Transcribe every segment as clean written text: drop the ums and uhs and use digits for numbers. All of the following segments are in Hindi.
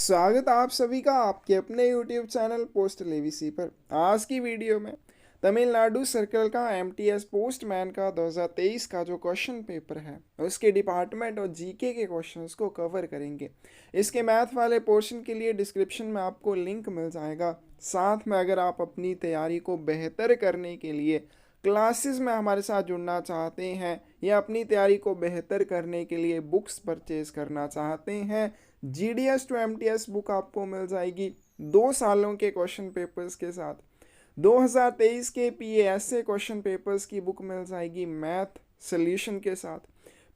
स्वागत आप सभी का आपके अपने YouTube चैनल पोस्ट लेवीसी पर। आज की वीडियो में तमिलनाडु सर्कल का एमटीएस पोस्टमैन का 2023 का जो क्वेश्चन पेपर है उसके डिपार्टमेंट और जीके के क्वेश्चंस को कवर करेंगे। इसके मैथ वाले पोर्शन के लिए डिस्क्रिप्शन में आपको लिंक मिल जाएगा। साथ में अगर आप अपनी तैयारी को बेहतर करने के लिए क्लासेस में हमारे साथ जुड़ना चाहते हैं या अपनी तैयारी को बेहतर करने के लिए बुक्स परचेज करना चाहते हैं, जीडीएस टू एमटीएस बुक आपको मिल जाएगी 2 सालों के क्वेश्चन पेपर्स के साथ। 2023 के पीएएसए क्वेश्चन पेपर्स की बुक मिल जाएगी मैथ सोल्यूशन के साथ।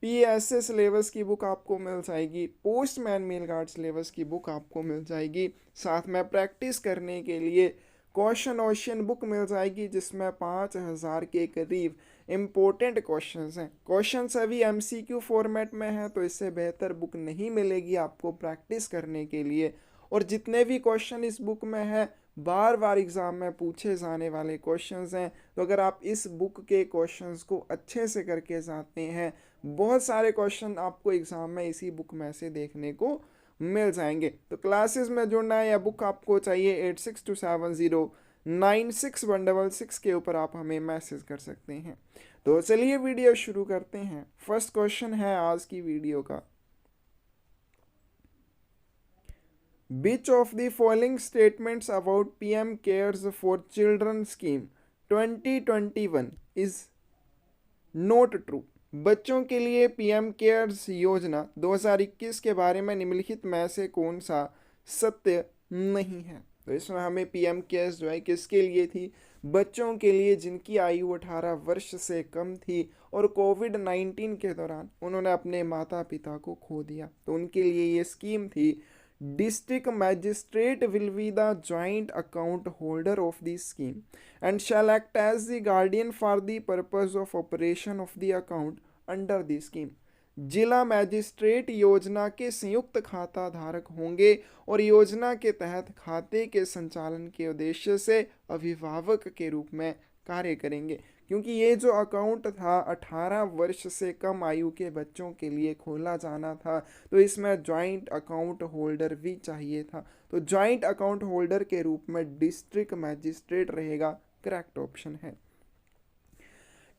पीएएसए सिलेबस की बुक आपको मिल जाएगी, पोस्टमैन मेल गार्ड सिलेबस की बुक आपको मिल जाएगी। साथ में प्रैक्टिस करने के लिए क्वेश्चन ओशन बुक मिल जाएगी जिसमें 5000 के करीब इम्पोर्टेंट क्वेश्चंस हैं। क्वेश्चन सभी एमसीक्यू फॉर्मेट में हैं, तो इससे बेहतर बुक नहीं मिलेगी आपको प्रैक्टिस करने के लिए। और जितने भी क्वेश्चन इस बुक में हैं बार बार एग्ज़ाम में पूछे जाने वाले क्वेश्चंस हैं। तो अगर आप इस बुक के क्वेश्चंस को अच्छे से करके जाते हैं, बहुत सारे क्वेश्चन आपको एग्ज़ाम में इसी बुक में से देखने को मिल जाएंगे। तो क्लासेस में जुड़ना है या बुक आपको चाहिए 8627096166 के ऊपर आप हमें मैसेज कर सकते हैं। तो चलिए वीडियो शुरू करते हैं। फर्स्ट क्वेश्चन है आज की वीडियो का, Which of the following statements about PM Cares for Children scheme 2021 is not true? बच्चों के लिए पीएम केयर्स योजना 2021 के बारे में निम्नलिखित में से कौन सा सत्य नहीं है? तो इसमें हमें पीएम केयर्स जो है किसके लिए थी? बच्चों के लिए जिनकी आयु 18 वर्ष से कम थी और कोविड-19 के दौरान उन्होंने अपने माता पिता को खो दिया, तो उनके लिए ये स्कीम थी। District magistrate will be the joint account holder of the scheme and shall act as the guardian for the purpose of operation of the account under the scheme. जिला मैजिस्ट्रेट योजना के संयुक्त खाता धारक होंगे और योजना के तहत खाते के संचालन के उद्देश्य से अभिभावक के रूप में कार्य करेंगे। क्योंकि ये जो अकाउंट था 18 वर्ष से कम आयु के बच्चों के लिए खोला जाना था, तो इसमें जॉइंट अकाउंट होल्डर भी चाहिए था। तो जॉइंट अकाउंट होल्डर के रूप में डिस्ट्रिक्ट मैजिस्ट्रेट रहेगा, करेक्ट ऑप्शन है।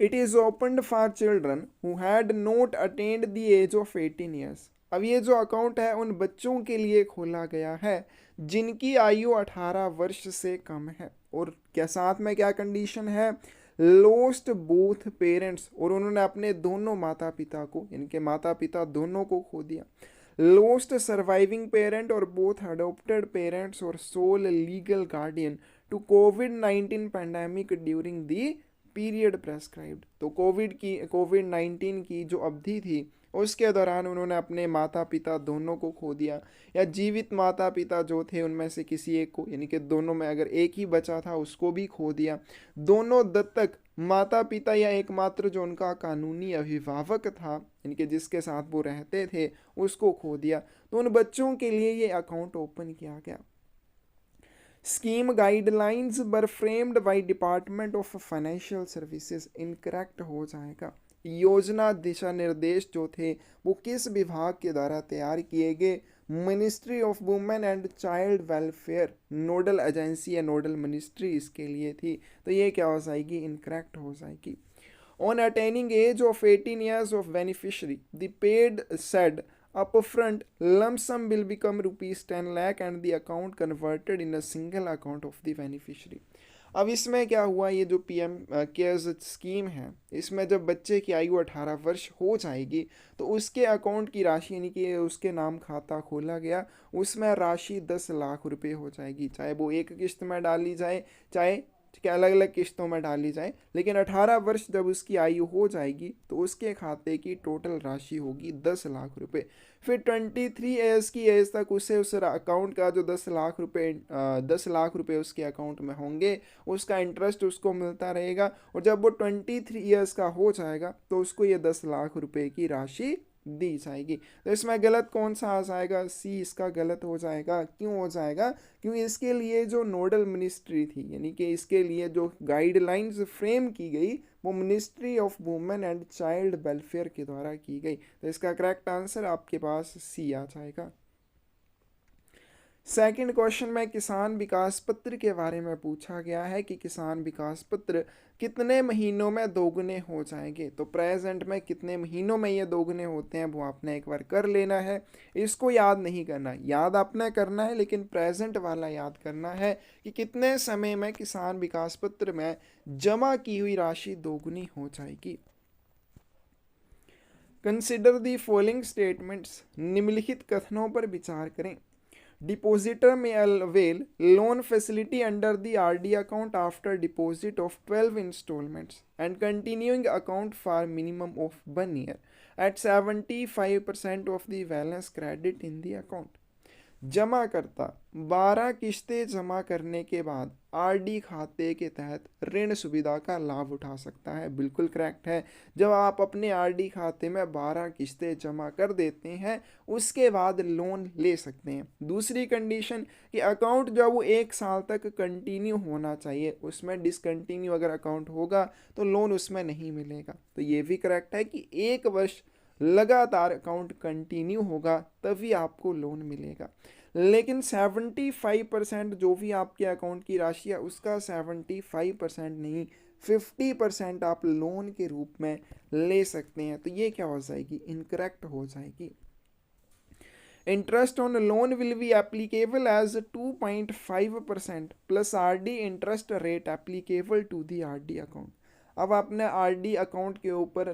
It is opened for children who had not attend the age of 18 years. अब ये जो अकाउंट है उन बच्चों के लिए खोला गया है जिनकी आयु 18 वर्ष से कम है। और क्या साथ में क्या कंडीशन है? लोस्ट बोथ पेरेंट्स, और उन्होंने अपने दोनों माता पिता को, इनके माता पिता दोनों को खो दिया। लोस्ट सर्वाइविंग पेरेंट और बोथ अडोप्टेड पेरेंट्स और सोल लीगल गार्डियन टू कोविड-19 pandemic during the period prescribed. तो कोविड-19 की जो अवधि थी उसके दौरान उन्होंने अपने माता पिता दोनों को खो दिया, या जीवित माता पिता जो थे उनमें से किसी एक को, यानी कि दोनों में अगर एक ही बचा था उसको भी खो दिया। दोनों दत्तक माता पिता या एकमात्र जो उनका कानूनी अभिभावक था, यानी कि जिसके साथ वो रहते थे, उसको खो दिया। तो उन बच्चों के लिए ये अकाउंट ओपन किया गया। Scheme guidelines were framed by department of financial services, incorrect हो जाएगा। योजना दिशा निर्देश जो थे वो किस विभाग के द्वारा तैयार किए गए? Ministry of women and child welfare nodal agency या नोडल मिनिस्ट्री इसके लिए थी। तो ये क्या हो जाएगी? इनकरेक्ट हो जाएगी। On attaining age of 18 years of beneficiary the paid said upfront lump sum will become rupees 10 lakh and the account converted in a single account of the beneficiary. अब इसमें क्या हुआ? ये जो पीएम केयर्स स्कीम है, इसमें जब बच्चे की आयु 18 वर्ष हो जाएगी तो उसके अकाउंट की राशि, यानी कि उसके नाम खाता खोला गया, उसमें राशि 10 लाख रुपए हो जाएगी। चाहे वो एक किस्त में डाली जाए, चाहे कि अलग अलग किस्तों में डाली जाए, लेकिन 18 वर्ष जब उसकी आयु हो जाएगी तो उसके खाते की टोटल राशि होगी 10 लाख रुपए। फिर 23 ईयर्स की एज तक उसे उस अकाउंट का जो 10 लाख रुपए उसके अकाउंट में होंगे, उसका इंटरेस्ट उसको मिलता रहेगा। और जब वो 23 ईयर्स का हो जाएगा तो उसको ये 10 लाख रुपए की राशि दी जाएगी। तो इसमें गलत कौन सा आ जाएगा? सी इसका गलत हो जाएगा। क्यों हो जाएगा? क्योंकि इसके लिए जो नोडल मिनिस्ट्री थी, यानी कि इसके लिए जो गाइडलाइंस फ्रेम की गई वो ministry of women and child welfare के द्वारा की गई। तो इसका करेक्ट आंसर आपके पास सी आ जाएगा। सेकंड क्वेश्चन में किसान विकास पत्र के बारे में पूछा गया है कि किसान विकास पत्र कितने महीनों में दोगुने हो जाएंगे। तो प्रेजेंट में कितने महीनों में ये दोगुने होते हैं वो आपने एक बार कर लेना है, इसको याद नहीं करना, याद आपने करना है लेकिन प्रेजेंट वाला याद करना है कि कितने समय में किसान विकास पत्र में जमा की हुई राशि दोगुनी हो जाएगी। कंसिडर दी फॉलोइंग स्टेटमेंट्स, निम्नलिखित कथनों पर विचार करें। Depositor may avail loan facility under the RD account after deposit of 12 installments and continuing account for minimum of 1 year at 75% of the balance credit in the account. जमाकर्ता 12 किश्तें जमा करने के बाद आरडी खाते के तहत ऋण सुविधा का लाभ उठा सकता है। बिल्कुल करेक्ट है। जब आप अपने आरडी खाते में 12 किश्तें जमा कर देते हैं उसके बाद लोन ले सकते हैं। दूसरी कंडीशन कि अकाउंट जो वो 1 साल तक कंटिन्यू होना चाहिए, उसमें डिसकंटिन्यू अगर अकाउंट होगा तो लोन उसमें नहीं मिलेगा। तो ये भी करेक्ट है कि 1 वर्ष लगातार अकाउंट कंटिन्यू होगा तभी आपको लोन मिलेगा। लेकिन 75% जो भी आपके अकाउंट की राशि है उसका 75% नहीं 50% आप लोन के रूप में ले सकते हैं। तो ये क्या हो जाएगी, इनकरेक्ट हो जाएगी। Interest on loan will be applicable as 2.5% plus RD interest rate applicable to the RD account. अब आपने आरडी अकाउंट के ऊपर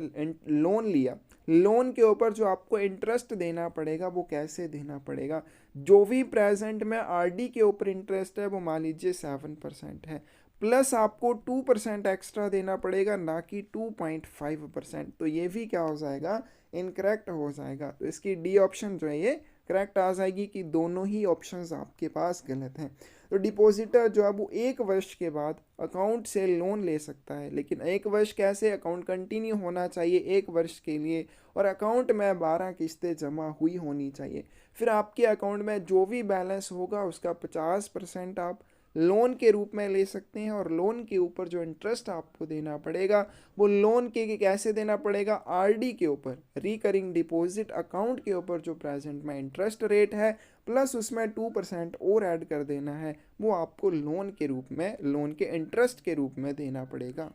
लोन लिया, लोन के ऊपर जो आपको इंटरेस्ट देना पड़ेगा वो कैसे देना पड़ेगा। जो भी प्रेजेंट में आरडी के ऊपर इंटरेस्ट है वो मान लीजिए 7% है, प्लस आपको 2% एक्स्ट्रा देना पड़ेगा ना कि 2.5%। तो ये भी क्या हो जाएगा, इनकरेक्ट हो जाएगा। तो इसकी डी ऑप्शन जो है ये करेक्ट आ जाएगी कि दोनों ही ऑप्शंस आपके पास गलत हैं। तो डिपॉजिटर जो है वो 1 वर्ष के बाद अकाउंट से लोन ले सकता है, लेकिन 1 वर्ष कैसे, अकाउंट कंटिन्यू होना चाहिए 1 वर्ष के लिए और अकाउंट में 12 किस्तें जमा हुई होनी चाहिए। फिर आपके अकाउंट में जो भी बैलेंस होगा उसका 50% आप लोन के रूप में ले सकते हैं और लोन के ऊपर जो इंटरेस्ट आपको देना पड़ेगा वो लोन के कैसे देना पड़ेगा, आरडी के ऊपर, रिकरिंग डिपॉजिट अकाउंट के ऊपर जो प्रेजेंट में इंटरेस्ट रेट है प्लस उसमें 2% और ऐड कर देना है, वो आपको लोन के रूप में, लोन के इंटरेस्ट के रूप में देना पड़ेगा।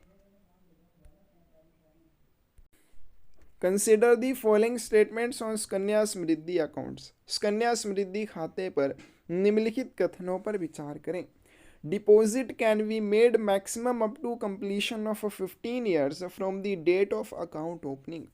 Consider the following statements on Sukanya Samriddhi accounts. Sukanya Samriddhi खाते पर निम्नलिखित कथनों पर विचार करें। Deposit can be made maximum up to completion of 15 years from the date of account opening.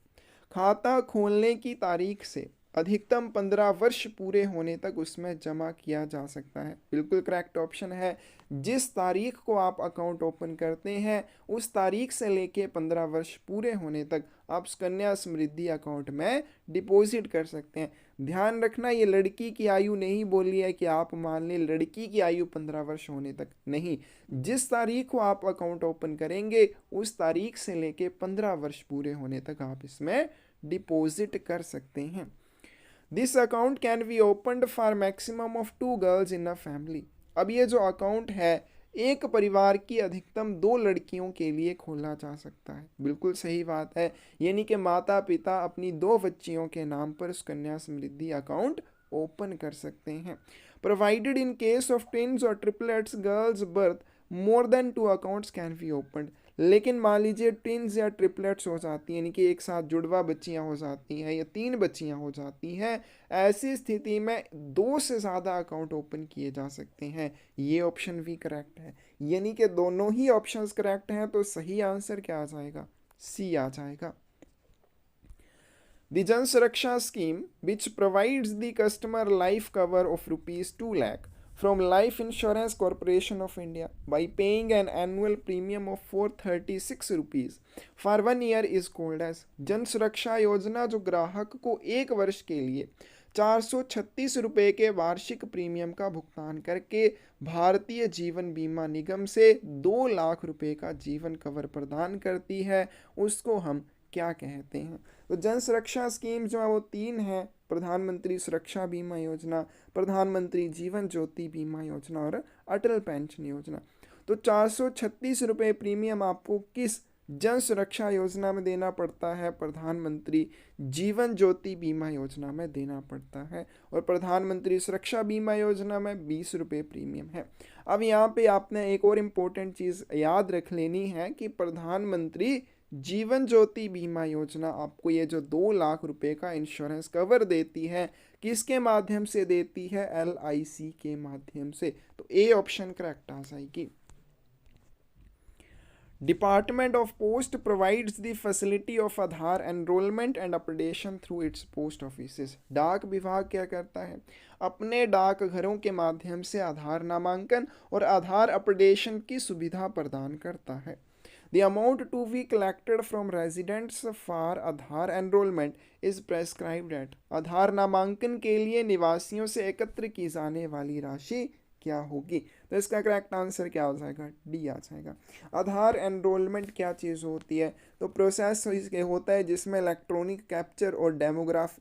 खाता खोलने की तारीख से अधिकतम 15 वर्ष पूरे होने तक उसमें जमा किया जा सकता है। बिल्कुल करेक्ट ऑप्शन है। जिस तारीख को आप अकाउंट ओपन करते हैं उस तारीख से लेके 15 वर्ष पूरे होने तक आप सुकन्या समृद्धि अकाउंट में डिपॉजिट कर सकते हैं। ध्यान रखना, ये लड़की की आयु नहीं बोली है कि आप मान लें लड़की की आयु 15 वर्ष होने तक, नहीं, जिस तारीख को आप अकाउंट ओपन करेंगे उस तारीख से लेके 15 वर्ष पूरे होने तक आप इसमें डिपॉजिट कर सकते हैं। This account can be opened for maximum of 2 girls in a family. अब ये जो अकाउंट है एक परिवार की अधिकतम 2 लड़कियों के लिए खोला जा सकता है। बिल्कुल सही बात है, यानी कि माता पिता अपनी 2 बच्चियों के नाम पर सुकन्या समृद्धि अकाउंट ओपन कर सकते हैं। Provided in case of twins और triplets girls birth more than 2 accounts can be opened. लेकिन मान लीजिए ट्विन्स या ट्रिपलेट्स हो जाती हैं, यानी कि एक साथ जुड़वा बच्चियां हो जाती हैं या 3 बच्चियां हो जाती हैं, ऐसी स्थिति में 2 से ज़्यादा अकाउंट ओपन किए जा सकते हैं। ये ऑप्शन भी करेक्ट है, यानी कि दोनों ही ऑप्शंस करेक्ट हैं। तो सही आंसर क्या आ जाएगा, सी आ जाएगा। द जन सुरक्षा scheme which provides the customer life cover of ₹2 lakh from Life Insurance Corporation of India by paying an annual premium of 436 rupees for 1 year is called as। जन सुरक्षा योजना जो ग्राहक को 1 वर्ष के लिए 436 रुपये के वार्षिक प्रीमियम का भुगतान करके भारतीय जीवन बीमा निगम से 2 लाख रुपए का जीवन कवर प्रदान करती है, उसको हम क्या कहते हैं। तो जन सुरक्षा स्कीम जो है वो 3 है, प्रधानमंत्री सुरक्षा बीमा योजना, प्रधानमंत्री जीवन ज्योति बीमा योजना और अटल पेंशन योजना। तो 436 रुपये प्रीमियम आपको किस जन सुरक्षा योजना में देना पड़ता है, प्रधानमंत्री जीवन ज्योति बीमा योजना में देना पड़ता है, और प्रधानमंत्री सुरक्षा बीमा योजना में 20 रुपये प्रीमियम है। अब यहाँ पे आपने एक और इम्पोर्टेंट चीज़ याद रख लेनी है कि प्रधानमंत्री जीवन ज्योति बीमा योजना आपको ये जो 2 लाख रुपए का इंश्योरेंस कवर देती है, किसके माध्यम से देती है? LIC के माध्यम से। तो ए ऑप्शन करेक्ट आ जाएगी। Department of post provides the facility of Aadhaar enrolment and updation through it's post offices. डाक विभाग क्या करता है? अपने डाक घरों के माध्यम से आधार नामांकन और आधार अपडेशन की सुविधा प्रदान करता है। The amount to be collected from residents for Aadhaar enrolment is prescribed at. Aadhaar नामांकन के लिए निवासियों से एकत्र की जाने वाली राशि क्या होगी? तो इसका करेक्ट आंसर क्या हो जाएगा? डी आ जाएगा। आधार एनरोलमेंट क्या चीज़ होती है? तो प्रोसेस होता है जिसमें इलेक्ट्रॉनिक कैप्चर और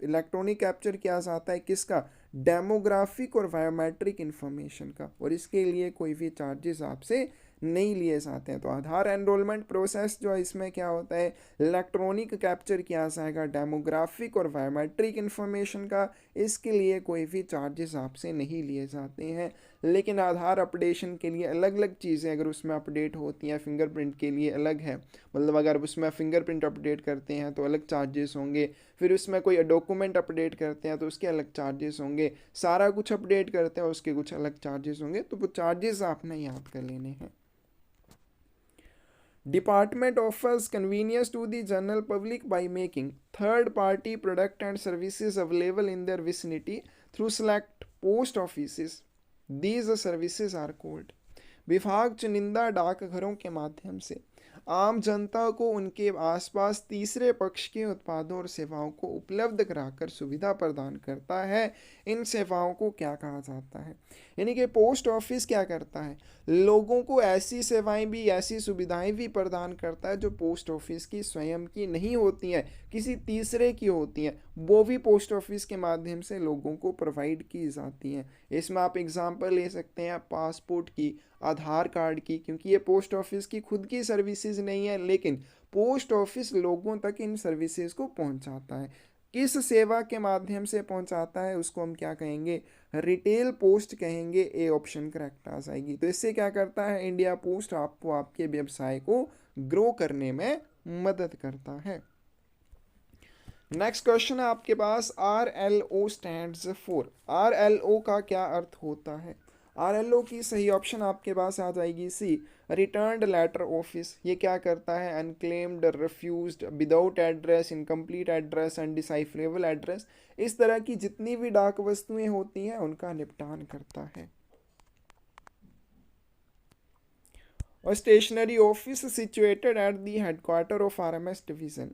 इलेक्ट्रॉनिक कैप्चर किया जाता है किसका? डेमोग्राफिक और बायोमेट्रिक इंफॉर्मेशन का, और इसके लिए कोई भी चार्जेस आपसे नहीं लिए जाते हैं। तो आधार एनरोलमेंट प्रोसेस जो है इसमें क्या होता है? इलेक्ट्रॉनिक कैप्चर किया जाएगा डेमोग्राफिक और बायोमेट्रिक इन्फॉर्मेशन का, इसके लिए कोई भी चार्जेस आपसे नहीं लिए जाते हैं। लेकिन आधार अपडेशन के लिए अलग अलग चीज़ें अगर उसमें अपडेट होती हैं, फिंगरप्रिंट के लिए अलग है, मतलब अगर उसमें फिंगरप्रिंट अपडेट करते हैं तो अलग चार्जेस होंगे, फिर उसमें कोई डॉक्यूमेंट अपडेट करते हैं तो उसके अलग चार्जेस होंगे, सारा कुछ अपडेट करते हैं उसके कुछ अलग चार्जेस होंगे। तो वो चार्जेस आपने याद कर लेने हैं। Department offers convenience to the general public by making third-party product and services available in their vicinity through select post offices. These services are called। विभाग चुनिंदा डाकघरों के माध्यम से आम जनता को उनके आसपास तीसरे पक्ष के उत्पादों और सेवाओं को उपलब्ध कराकर सुविधा प्रदान करता है। इन सेवाओं को क्या कहा जाता है? यानी कि पोस्ट ऑफिस क्या करता है? लोगों को ऐसी सेवाएं भी, ऐसी सुविधाएं भी प्रदान करता है जो पोस्ट ऑफिस की स्वयं की नहीं होती हैं, किसी तीसरे की होती हैं, वो भी पोस्ट ऑफिस के माध्यम से लोगों को प्रोवाइड की जाती हैं। इसमें आप एग्जांपल ले सकते हैं पासपोर्ट की, आधार कार्ड की, क्योंकि ये पोस्ट ऑफिस की खुद की सर्विसेज नहीं है, लेकिन पोस्ट ऑफिस लोगों तक इन सर्विसेज को पहुंचाता है। किस सेवा के माध्यम से पहुंचाता है उसको हम क्या कहेंगे? रिटेल पोस्ट कहेंगे। ए ऑप्शन करेक्ट आ जाएगी। तो इससे क्या करता है? इंडिया पोस्ट आपको आपके व्यवसाय को ग्रो करने में मदद करता है। नेक्स्ट क्वेश्चन है आपके पास, RLO स्टैंड्स फॉर। RLO का क्या अर्थ होता है? RLO की सही ऑप्शन आपके पास आ जाएगी सी, रिटर्न्ड लेटर ऑफिस। ये क्या करता है? Unclaimed, refused, without address, incomplete address, undecipherable address, इस तरह की जितनी भी डाक वस्तुएं होती हैं उनका निपटान करता है। और stationery office situated at the headquarter of RMS division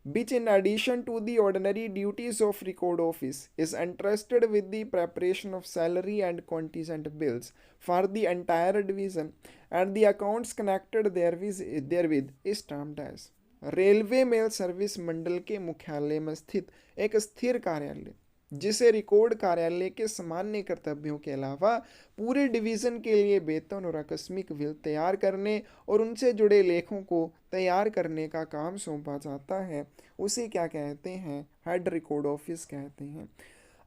which in addition to the ordinary duties of record office is entrusted with the preparation of salary and contingent bills for the entire division and the accounts connected therewith is termed as। Railway mail service मंडल के मुख्यालय में स्थित एक स्थिर कार्यालय जिसे रिकॉर्ड कार्यालय के सामान्य कर्तव्यों के अलावा पूरे डिवीज़न के लिए वेतन और आकस्मिक बिल तैयार करने और उनसे जुड़े लेखों को तैयार करने का काम सौंपा जाता है, उसे क्या कहते हैं? हेड रिकॉर्ड ऑफिस कहते हैं।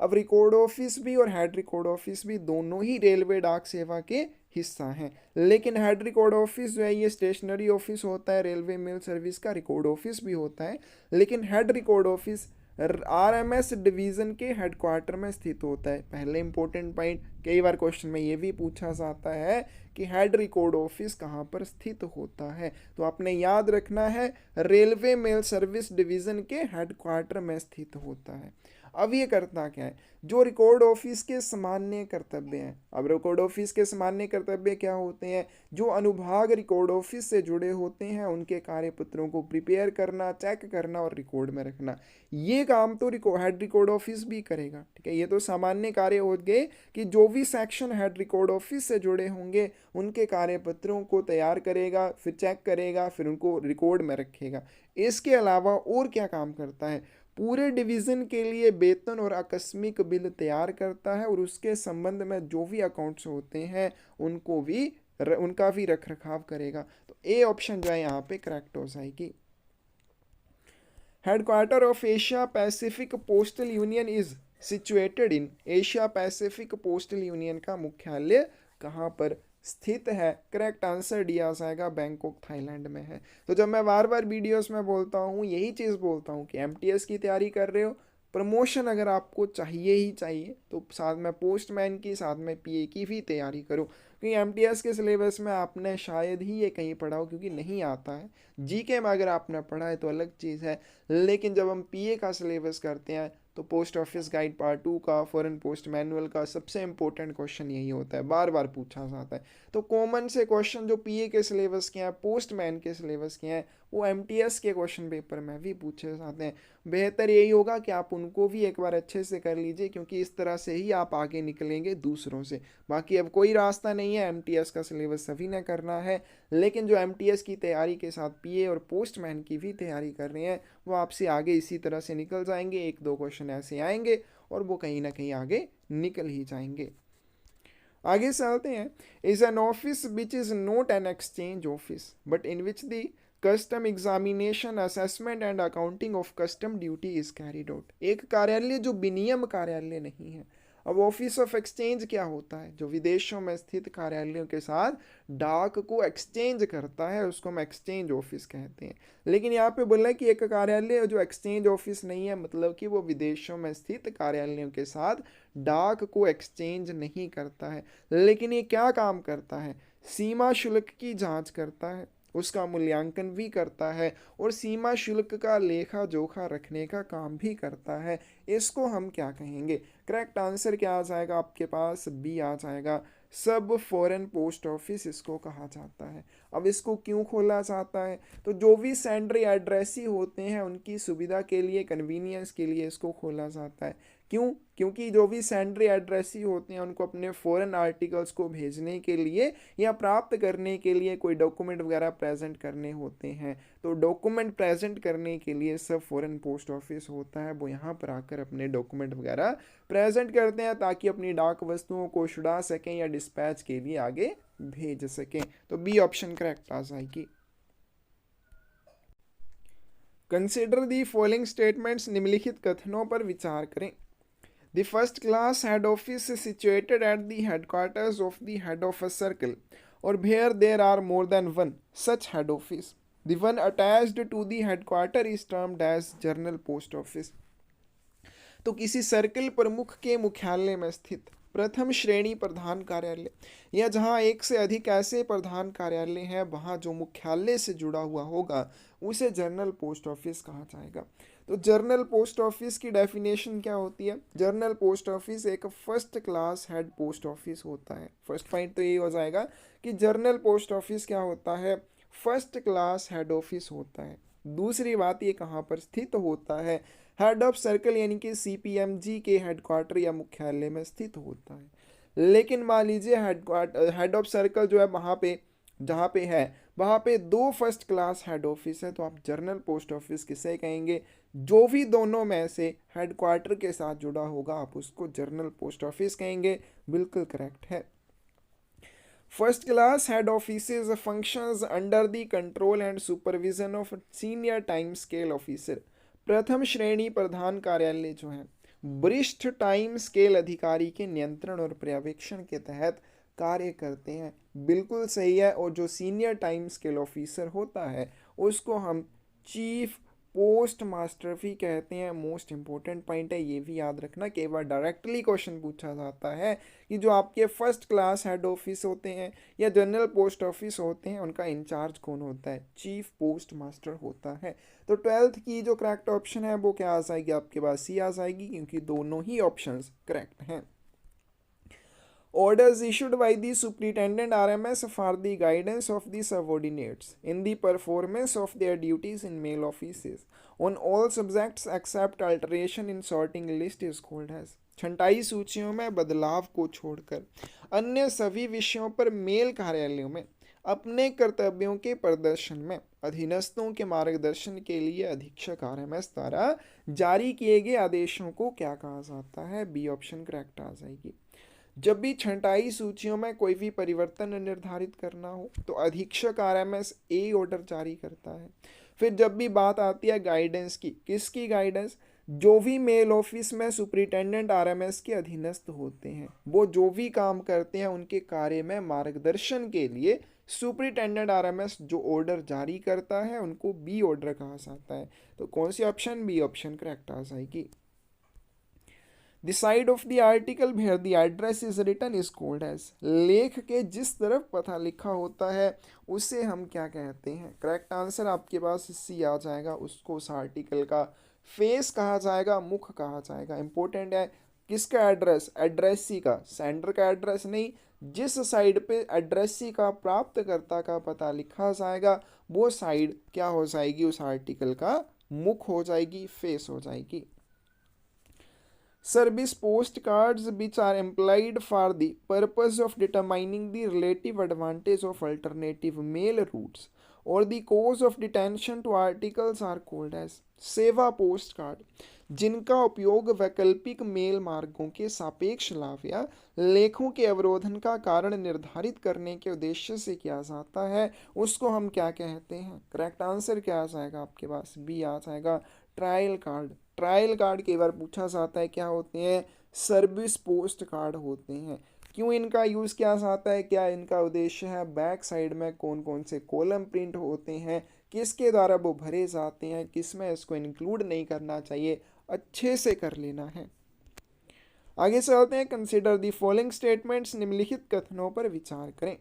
अब रिकॉर्ड ऑफिस भी और हेड रिकॉर्ड ऑफिस भी दोनों ही रेलवे डाक सेवा के हिस्सा हैं, लेकिन हेड रिकॉर्ड ऑफिस जो है ये स्टेशनरी ऑफिस होता है, रेलवे मेल सर्विस का रिकॉर्ड ऑफिस भी होता है, लेकिन head record office RMS division के हेडक्वार्टर में स्थित होता है। पहले इंपॉर्टेंट पॉइंट, कई बार क्वेश्चन में ये भी पूछा जाता है कि हेड रिकॉर्ड ऑफिस कहाँ पर स्थित होता है, तो आपने याद रखना है रेलवे मेल सर्विस डिवीज़न के हेडक्वार्टर में स्थित होता है। अब ये करता क्या है? जो रिकॉर्ड ऑफिस के सामान्य कर्तव्य हैं। अब रिकॉर्ड ऑफिस के सामान्य कर्तव्य क्या होते हैं? जो अनुभाग रिकॉर्ड ऑफिस से जुड़े होते हैं उनके कार्यपत्रों को प्रिपेयर करना, चेक करना और रिकॉर्ड में रखना, ये काम तो हेड रिकॉर्ड ऑफिस भी करेगा। ठीक है, ये तो सामान्य कार्य हो गए कि जो भी सेक्शन हेड रिकॉर्ड ऑफिस से जुड़े होंगे उनके कार्यपत्रों को तैयार करेगा, फिर चेक करेगा, फिर उनको रिकॉर्ड में रखेगा। इसके अलावा और क्या काम करता है? पूरे डिवीज़न के लिए वेतन और आकस्मिक बिल तैयार करता है और उसके संबंध में जो भी अकाउंट्स होते हैं उनको भी उनका भी रख रखाव करेगा। तो ए ऑप्शन जो है यहाँ पे करेक्ट हो जाएगी। Headquarter of Asia Pacific postal union is situated in, Asia Pacific postal union का मुख्यालय कहाँ पर स्थित है? करेक्ट आंसर डी आ जाएगा, बैंकॉक थाईलैंड में है। तो जब मैं बार बार वीडियोस में बोलता हूँ, यही चीज़ बोलता हूँ कि एमटीएस की तैयारी कर रहे हो, प्रमोशन अगर आपको चाहिए ही चाहिए, तो साथ में पोस्टमैन की, साथ में पीए की भी तैयारी करो, क्योंकि एमटीएस के सिलेबस में आपने शायद ही ये कहीं पढ़ा हो, क्योंकि नहीं आता है। जीके में अगर आपने पढ़ा है तो अलग चीज़ है, लेकिन जब हम पीए का सिलेबस करते हैं तो पोस्ट ऑफिस गाइड पार्ट 2 का, फॉरेन पोस्ट मैनुअल का सबसे इंपॉर्टेंट क्वेश्चन यही होता है, बार बार पूछा जाता है। तो कॉमन से क्वेश्चन जो पीए के सिलेबस के हैं, पोस्टमैन के सिलेबस के हैं, वो एमटीएस के क्वेश्चन पेपर में भी पूछे जाते हैं। बेहतर यही होगा कि आप उनको भी एक बार अच्छे से कर लीजिए, क्योंकि इस तरह से ही आप आगे निकलेंगे दूसरों से। बाकी अब कोई रास्ता नहीं है, एमटीएस का सिलेबस सभी ने करना है, लेकिन जो एमटीएस की तैयारी के साथ पीए और पोस्टमैन की भी तैयारी कर रहे हैं, वो आपसे आगे इसी तरह से निकल जाएंगे। एक दो क्वेश्चन ऐसे आएंगे और वो कहीं ना कहीं आगे निकल ही जाएंगे। आगे चलते हैं। Is an office which is not an exchange office but in which the custom examination assessment and accounting of custom duty is carried out, एक कार्यालय जो विनियम कार्यालय नहीं है। अब ऑफिस ऑफ एक्सचेंज क्या होता है? जो विदेशों में स्थित कार्यालयों के साथ डाक को एक्सचेंज करता है, उसको हम एक्सचेंज ऑफिस कहते हैं। लेकिन यहाँ पे बोला है कि एक कार्यालय जो एक्सचेंज ऑफिस नहीं है, मतलब कि वो विदेशों में स्थित कार्यालयों के साथ डाक को एक्सचेंज नहीं करता है, लेकिन ये क्या काम करता है? सीमा शुल्क की जांच करता है, उसका मूल्यांकन भी करता है, और सीमा शुल्क का लेखा जोखा रखने का काम भी करता है। इसको हम क्या कहेंगे? करेक्ट आंसर क्या आ जाएगा आपके पास? बी आ जाएगा, सब फॉरेन पोस्ट ऑफिस इसको कहा जाता है। अब इसको क्यों खोला जाता है? तो जो भी सेंडरी एड्रेसी होते हैं उनकी सुविधा के लिए, कन्वीनियंस के लिए इसको खोला जाता है। क्यों? क्योंकि जो भी सेंडरी एड्रेसी होते हैं उनको अपने फॉरेन आर्टिकल्स को भेजने के लिए या प्राप्त करने के लिए कोई डॉक्यूमेंट वगैरह प्रेजेंट करने होते हैं, तो डॉक्यूमेंट प्रेजेंट करने के लिए सब फॉरेन पोस्ट ऑफिस होता है, वो यहाँ पर आकर अपने डॉक्यूमेंट वगैरह प्रेजेंट करते हैं ताकि अपनी डाक वस्तुओं को छुड़ा सकें या डिस्पैच के लिए आगे भेज सकें। तो बी ऑप्शन करेक्ट आ जाएगी। कंसिडर दी फॉलोइंग स्टेटमेंट्स, निम्नलिखित कथनों पर विचार करें। The first class head office is situated at the headquarters of the head of a circle, or where there are more than one such head office. The one attached to the headquarter is termed as General Post Office. तो किसी सर्कल प्रमुख के मुख्यालय में स्थित प्रथम श्रेणी प्रधान कार्यालय, या जहां एक से अधिक ऐसे प्रधान कार्यालय हैं वहां जो मुख्यालय से जुड़ा हुआ होगा, उसे जनरल पोस्ट ऑफिस कहा जाएगा। तो जर्नल पोस्ट ऑफिस की डेफिनेशन क्या होती है? जर्नल पोस्ट ऑफिस एक first class head post office होता है। फर्स्ट पॉइंट तो यही हो जाएगा कि जर्नल पोस्ट ऑफिस क्या होता है? फर्स्ट क्लास हेड ऑफिस होता है। दूसरी बात, ये कहाँ पर स्थित होता है? हेड ऑफ सर्कल यानी कि सीपीएमजी के हेडक्वार्टर या मुख्यालय में स्थित होता है। लेकिन मान लीजिए हेड ऑफ सर्कल जो है वहाँ पे जहाँ पे है वहाँ पे दो फर्स्ट क्लास हेड ऑफिस है, तो आप जर्नल पोस्ट ऑफिस किसे कहेंगे? जो भी दोनों में से हेडक्वार्टर के साथ जुड़ा होगा आप उसको जर्नल पोस्ट ऑफिस कहेंगे। बिल्कुल करेक्ट है। First class head offices functions under the control and supervision of senior time scale officer. प्रथम श्रेणी प्रधान कार्यालय जो है वरिष्ठ टाइम स्केल अधिकारी के नियंत्रण और पर्यवेक्षण के तहत कार्य करते हैं। बिल्कुल सही है। और जो सीनियर टाइम स्केल ऑफिसर होता है उसको हम चीफ पोस्ट मास्टर भी कहते हैं। मोस्ट इंपॉर्टेंट पॉइंट है, ये भी याद रखना। कई बार डायरेक्टली क्वेश्चन पूछा जाता है कि जो आपके फर्स्ट क्लास हेड ऑफिस होते हैं या जनरल पोस्ट ऑफिस होते हैं उनका इंचार्ज कौन होता है? चीफ पोस्ट मास्टर होता है। तो 12th की जो करेक्ट ऑप्शन है वो क्या आ जाएगी आपके पास? सी आ जाएगी, क्योंकि दोनों ही ऑप्शंस करेक्ट हैं। Orders issued by the superintendent RMS for the guidance of the subordinates in the performance of their duties in mail offices on all subjects except alteration in sorting list is called as। छंटाई सूचियों में बदलाव को छोड़कर अन्य सभी विषयों पर मेल कार्यालयों में अपने कर्तव्यों के प्रदर्शन में अधीनस्थों के मार्गदर्शन के लिए अधीक्षक आरएमएस द्वारा जारी किए गए आदेशों को क्या कहा जाता है? बी ऑप्शन करेक्ट आ जाएगी। जब भी छंटाई सूचियों में कोई भी परिवर्तन निर्धारित करना हो तो अधीक्षक आरएमएस ए ऑर्डर जारी करता है। फिर जब भी बात आती है गाइडेंस की, किसकी गाइडेंस? जो भी मेल ऑफिस में सुपरिटेंडेंट आरएमएस के अधीनस्थ होते हैं, वो जो भी काम करते हैं उनके कार्य में मार्गदर्शन के लिए सुपरिटेंडेंट आरएमएस जो ऑर्डर जारी करता है उनको बी ऑर्डर कहा जाता है। तो कौन सी ऑप्शन? बी ऑप्शन करेक्ट आ जाएगी। The side of the article where the address is written is called as. लेख के जिस तरफ पता लिखा होता है उसे हम क्या कहते हैं? करेक्ट आंसर आपके पास सी आ जाएगा। उसको उस आर्टिकल का फेस कहा जाएगा, मुख कहा जाएगा। इंपॉर्टेंट है। किसका एड्रेस? एड्रेसी का, सेंडर का एड्रेस नहीं। जिस साइड पे एड्रेसी का, प्राप्तकर्ता का पता लिखा जाएगा वो साइड क्या हो जाएगी? उस आर्टिकल का मुख हो जाएगी, फेस हो जाएगी। Service postcards which are employed for the purpose of determining the relative advantage of alternative mail routes or the cause of detention to articles are called as सेवा पोस्ट कार्ड, जिनका उपयोग वैकल्पिक मेल मार्गों के सापेक्ष लाभ या लेखों के अवरोधन का कारण निर्धारित करने के उद्देश्य से किया जाता है उसको हम क्या कहते हैं? करेक्ट आंसर क्या आ जाएगा आपके पास? बी आ जाएगा, ट्रायल कार्ड। ट्रायल कार्ड कई बार पूछा जाता है, क्या होते हैं? सर्विस पोस्ट कार्ड होते हैं। क्यों इनका यूज़ किया जाता है? क्या इनका उद्देश्य है? बैक साइड में कौन कौन से कॉलम प्रिंट होते हैं, किसके द्वारा वो भरे जाते हैं, किस में इसको इंक्लूड नहीं करना चाहिए, अच्छे से कर लेना है। आगे चलते हैं। कंसिडर द फॉलोइंग स्टेटमेंट्स, निम्नलिखित कथनों पर विचार करें।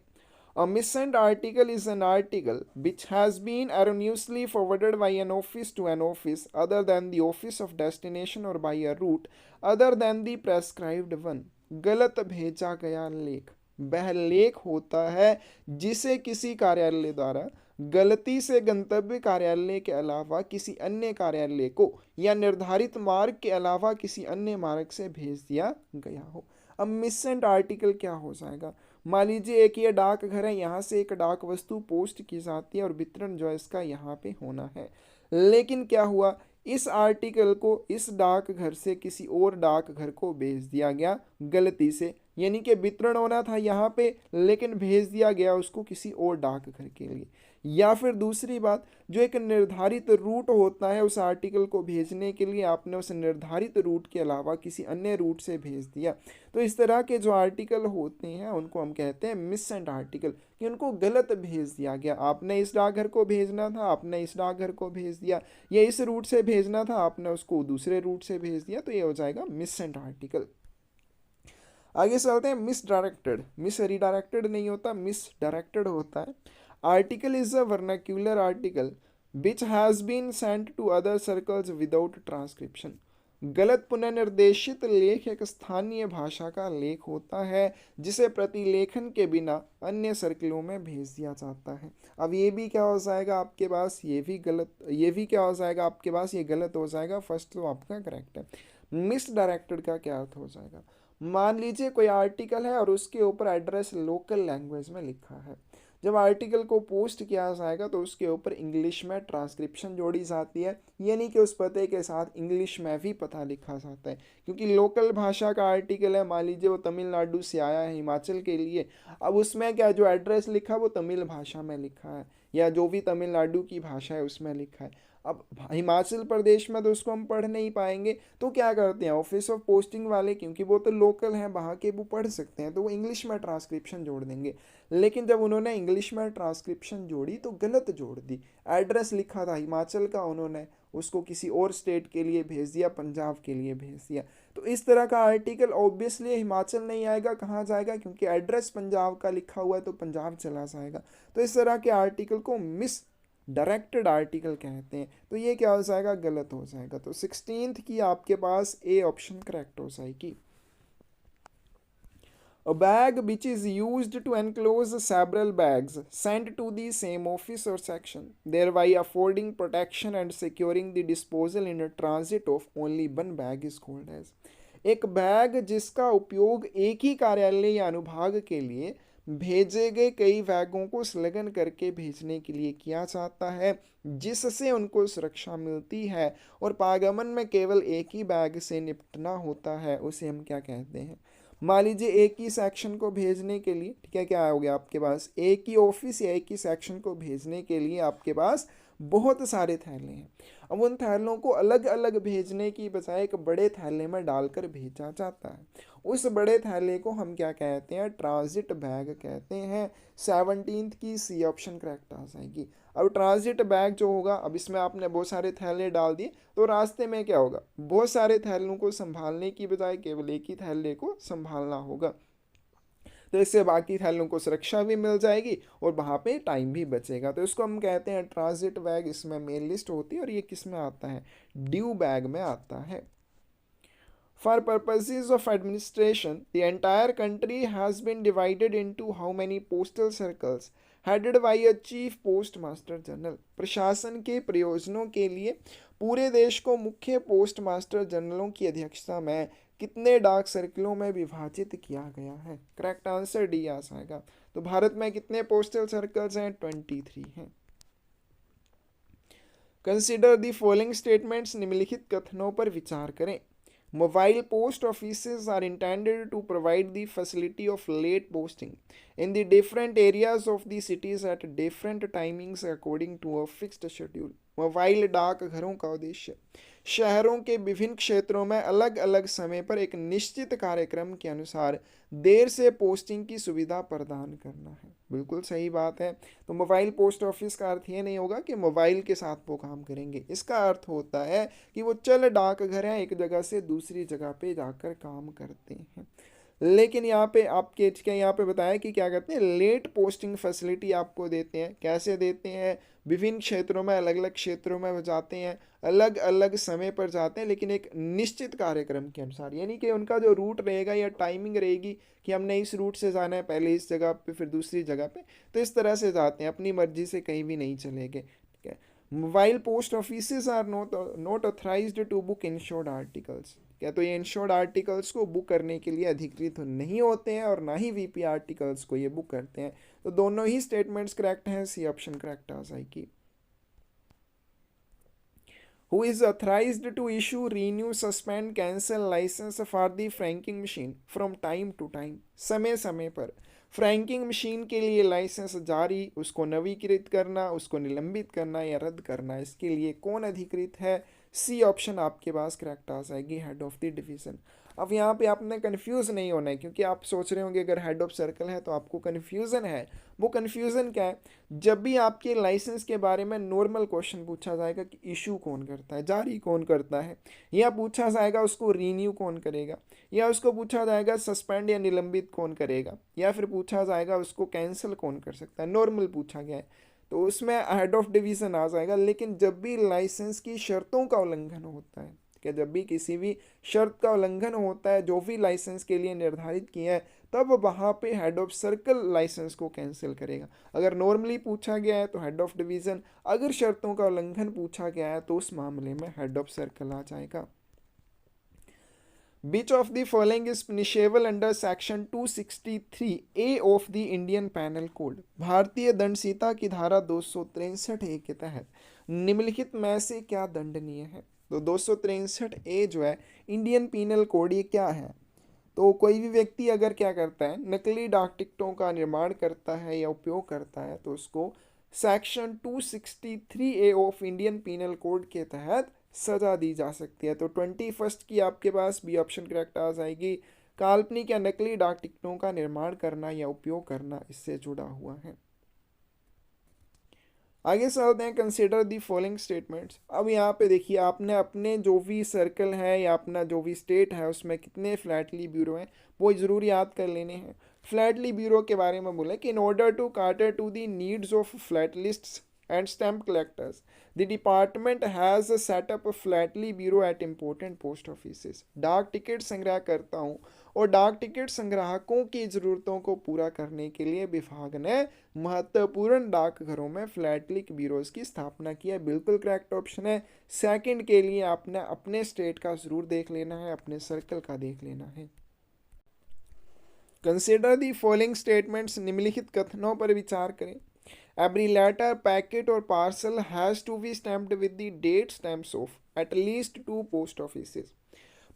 A missent article is an article which has been erroneously forwarded by an office to an office other than the office of destination or by a route other than the prescribed one। गलत भेजा गया लेख वह लेख होता है जिसे किसी कार्यालय द्वारा गलती से गंतव्य कार्यालय के अलावा किसी अन्य कार्यालय को या निर्धारित मार्ग के अलावा किसी अन्य मार्ग से भेज दिया गया हो। अब मिसेंट आर्टिकल क्या हो जाएगा? मान लीजिए एक ये डाक घर है, यहाँ से एक डाक वस्तु पोस्ट की जाती है और वितरण जो है इसका यहाँ पे होना है, लेकिन क्या हुआ? इस आर्टिकल को इस डाक घर से किसी और डाक घर को भेज दिया गया गलती से, यानी कि वितरण होना था यहाँ पे लेकिन भेज दिया गया उसको किसी और डाक घर के लिए। या फिर दूसरी बात, जो एक निर्धारित रूट होता है उस आर्टिकल को भेजने के लिए, आपने उस निर्धारित रूट के अलावा किसी अन्य रूट से भेज दिया। तो इस तरह के जो आर्टिकल होते हैं उनको हम कहते हैं मिससेंट आर्टिकल, कि उनको गलत भेज दिया गया। आपने इस डाकघर को भेजना था, आपने इस डाकघर को भेज दिया, या इस रूट से भेजना था, आपने उसको दूसरे रूट से भेज दिया, तो ये हो जाएगा मिससेंट आर्टिकल। आगे चलते हैं। मिस डायरेक्टेड, मिस रिडायरेक्टेड नहीं होता, मिस डायरेक्टेड होता है। Article is a vernacular article which has been sent to other circles without transcription. गलत पुनर्निर्देशित लेख एक स्थानीय भाषा का लेख होता है जिसे प्रतिलेखन के बिना अन्य सर्कलों में भेज दिया जाता है। अब ये भी क्या हो जाएगा आपके पास? ये भी गलत, ये भी क्या हो जाएगा आपके पास? ये गलत हो जाएगा। फर्स्ट तो आपका करेक्ट है। मिस डायरेक्टेड का क्या अर्थ हो जाएगा? मान लीजिए कोई आर्टिकल है और उसके ऊपर एड्रेस लोकल लैंग्वेज में लिखा है। जब आर्टिकल को पोस्ट किया जाएगा तो उसके ऊपर इंग्लिश में ट्रांसक्रिप्शन जोड़ी जाती है, यानी कि उस पते के साथ इंग्लिश में भी पता लिखा जाता है, क्योंकि लोकल भाषा का आर्टिकल है। मान लीजिए वो तमिलनाडु से आया है हिमाचल के लिए, अब उसमें क्या जो एड्रेस लिखा वो तमिल भाषा में लिखा है, या जो भी तमिलनाडु की भाषा है उसमें लिखा है। अब हिमाचल प्रदेश में तो उसको हम पढ़ नहीं पाएंगे, तो क्या करते हैं ऑफिस ऑफ पोस्टिंग वाले, क्योंकि वो तो लोकल हैं वहाँ के, वो पढ़ सकते हैं, तो वो इंग्लिश में ट्रांसक्रिप्शन जोड़ देंगे। लेकिन जब उन्होंने इंग्लिश में ट्रांसक्रिप्शन जोड़ी तो गलत जोड़ दी। एड्रेस लिखा था हिमाचल का, उन्होंने उसको किसी और स्टेट के लिए भेज दिया, पंजाब के लिए भेज दिया। तो इस तरह का आर्टिकल ऑब्वियसली हिमाचल नहीं आएगा, कहाँ जाएगा? क्योंकि एड्रेस पंजाब का लिखा हुआ है तो पंजाब चला जाएगा। तो इस तरह के आर्टिकल को मिस डायरेक्टेड आर्टिकल कहते हैं। तो ये क्या हो जाएगा? गलत हो जाएगा। तो 16th की आपके पास ए ऑप्शन करेक्ट हो जाएगी। A bag which is used to enclose several bags sent to the same office or section, thereby affording protection and securing the disposal in a transit of only one bag is called as। एक बैग जिसका उपयोग एक ही कार्यालय या अनुभाग के लिए भेजे गए कई बैगों को संलग्न करके भेजने के लिए किया जाता है, जिससे उनको सुरक्षा मिलती है और पागमन में केवल एक ही बैग से निपटना होता है, उसे हम क्या कहते हैं? मान लीजिए एक ही सेक्शन को भेजने के लिए, ठीक है, क्या हो गया आपके पास, एक ही ऑफिस या एक ही सेक्शन को भेजने के लिए आपके पास बहुत सारे थैले हैं। अब उन थैलों को अलग अलग भेजने की बजाय एक बड़े थैले में डालकर भेजा जाता है। उस बड़े थैले को हम क्या कहते हैं, ट्रांजिट बैग कहते हैं। 17th की सी ऑप्शन करेक्ट आ जाएगी। अब ट्रांजिट बैग जो होगा, अब इसमें आपने बहुत सारे थैले डाल दिए तो रास्ते में क्या होगा, बहुत सारे थैलों को संभालने की बजाय केवल एक ही थैले को संभालना होगा। तो इससे बाकी थैलों को सुरक्षा भी मिल जाएगी और वहाँ पे टाइम भी बचेगा। तो इसको हम कहते हैं ट्रांजिट बैग। इसमें मेन लिस्ट होती है और ये किस में आता है, ड्यू बैग में आता है। For purposes of administration, the entire country has been divided into how many postal circles headed by a chief postmaster general। प्रशासन के प्रयोजनों के लिए पूरे देश को मुख्य पोस्ट मास्टर जनरलों की अध्यक्षता में कितने डाक सर्किलों में विभाजित किया गया है। करेक्ट आंसर डी आ जाएगा। तो भारत में कितने पोस्टल सर्कल्स हैं, 23 हैं। कंसिडर द फॉलोइंग स्टेटमेंट्स, निम्नलिखित कथनों पर विचार करें। Mobile post offices are intended to provide the facility of late posting in the different areas of the cities at different timings according to a fixed schedule। Mobile डाकघरों का उद्देश्य शहरों के विभिन्न क्षेत्रों में अलग अलग समय पर एक निश्चित कार्यक्रम के अनुसार देर से पोस्टिंग की सुविधा प्रदान करना है। बिल्कुल सही बात है। तो मोबाइल पोस्ट ऑफिस का अर्थ ये नहीं होगा कि मोबाइल के साथ वो काम करेंगे। इसका अर्थ होता है कि वो चल डाकघर हैं, एक जगह से दूसरी जगह पे जाकर काम करते हैं। लेकिन यहाँ पे आपके यहाँ पे बताया कि क्या करते हैं, लेट पोस्टिंग फैसिलिटी आपको देते हैं। कैसे देते हैं, विभिन्न क्षेत्रों में, अलग अलग क्षेत्रों में वो जाते हैं, अलग अलग समय पर जाते हैं, लेकिन एक निश्चित कार्यक्रम के अनुसार। यानी कि उनका जो रूट रहेगा या टाइमिंग रहेगी कि हमने इस रूट से जाना है, पहले इस जगह पे फिर दूसरी जगह पे, तो इस तरह से जाते हैं, अपनी मर्जी से कहीं भी नहीं चलेंगे। ठीक है। Mobile post offices are not authorised to book insured articles. क्या, तो ये इंश्योर्ड आर्टिकल्स को बुक करने के लिए अधिकृत नहीं होते हैं और ना ही वीपी आर्टिकल्स को ये बुक करते हैं। तो दोनों ही स्टेटमेंट्स करेक्ट हैं, सी ऑप्शन करेक्ट आ जाएगी। Who is authorized to issue, renew, suspend, cancel license for the franking machine from time to time। समय समय पर फ्रैंकिंग मशीन के लिए लाइसेंस जारी, उसको नवीकृत करना, उसको निलंबित करना या रद्द करना, इसके लिए कौन अधिकृत है। सी ऑप्शन आपके पास करेक्ट आ जाएगी, हेड ऑफ द डिवीज़न। अब यहाँ पे आपने कंफ्यूज नहीं होना है, क्योंकि आप सोच रहे होंगे अगर हेड ऑफ सर्कल है तो आपको कन्फ्यूज़न है। वो कन्फ्यूज़न क्या है, जब भी आपके लाइसेंस के बारे में नॉर्मल क्वेश्चन पूछा जाएगा कि इशू कौन करता है, जारी कौन करता है, या पूछा जाएगा उसको रीन्यू कौन करेगा, या उसको पूछा जाएगा सस्पेंड या निलंबित कौन करेगा, या फिर पूछा जाएगा उसको कैंसिल कौन कर सकता है, नॉर्मल पूछा गया है तो उसमें हेड ऑफ डिवीज़न आ जाएगा। लेकिन जब भी लाइसेंस की शर्तों का उल्लंघन होता है, कि जब भी किसी भी शर्त का उल्लंघन होता है जो भी लाइसेंस के लिए निर्धारित किया है, तब वहाँ पे हेड ऑफ सर्कल लाइसेंस को कैंसिल करेगा। अगर नॉर्मली पूछा गया है तो हेड ऑफ डिवीज़न, अगर शर्तों का उल्लंघन पूछा गया है तो उस मामले में हेड ऑफ सर्कल आ जाएगा। Which of the following is punishable under section 263A of the Indian Penal Code। भारतीय दंड संहिता की धारा 263A के तहत निम्नलिखित में से क्या दंडनीय है। तो 263A जो है इंडियन पीनल कोड, ये क्या है, तो कोई भी व्यक्ति अगर क्या करता है, नकली डाक टिकटों का निर्माण करता है या उपयोग करता है, तो उसको section 263A of Indian penal code के तहत सजा दी जा सकती है। तो 21 की आपके पास बी ऑप्शन करेक्ट आ जाएगी। काल्पनिक या नकली डाक टिकटों का निर्माण करना या उपयोग करना इससे जुड़ा हुआ है। आगे चलते हैं, कंसिडर दी फॉलोइंग स्टेटमेंट्स। अब यहाँ पे देखिए, आपने अपने जो भी सर्कल है या अपना जो भी स्टेट है उसमें कितने फ्लैटली ब्यूरो हैं वो ज़रूर याद कर लेने हैं। फ्लैटली ब्यूरो के बारे में बोले कि in order to cater to the needs of philatelists and stamp collectors, the department has set up a flatly bureau at important post offices। डाक टिकट संग्रह करता हूँ और डाक टिकट संग्राहकों की ज़रूरतों को पूरा करने के लिए विभाग ने महत्वपूर्ण डाकघरों में फ्लैटली ब्यूरोज की स्थापना की है। बिल्कुल करेक्ट ऑप्शन है। सेकंड के लिए आपने अपने स्टेट का ज़रूर देख लेना है, अपने सर्कल का देख लेना है। कंसिडर दी फॉलोइंग स्टेटमेंट्स, निम्नलिखित कथनों पर विचार करें। Every letter, packet or parcel has to be stamped with the date stamps of at least 2 post offices।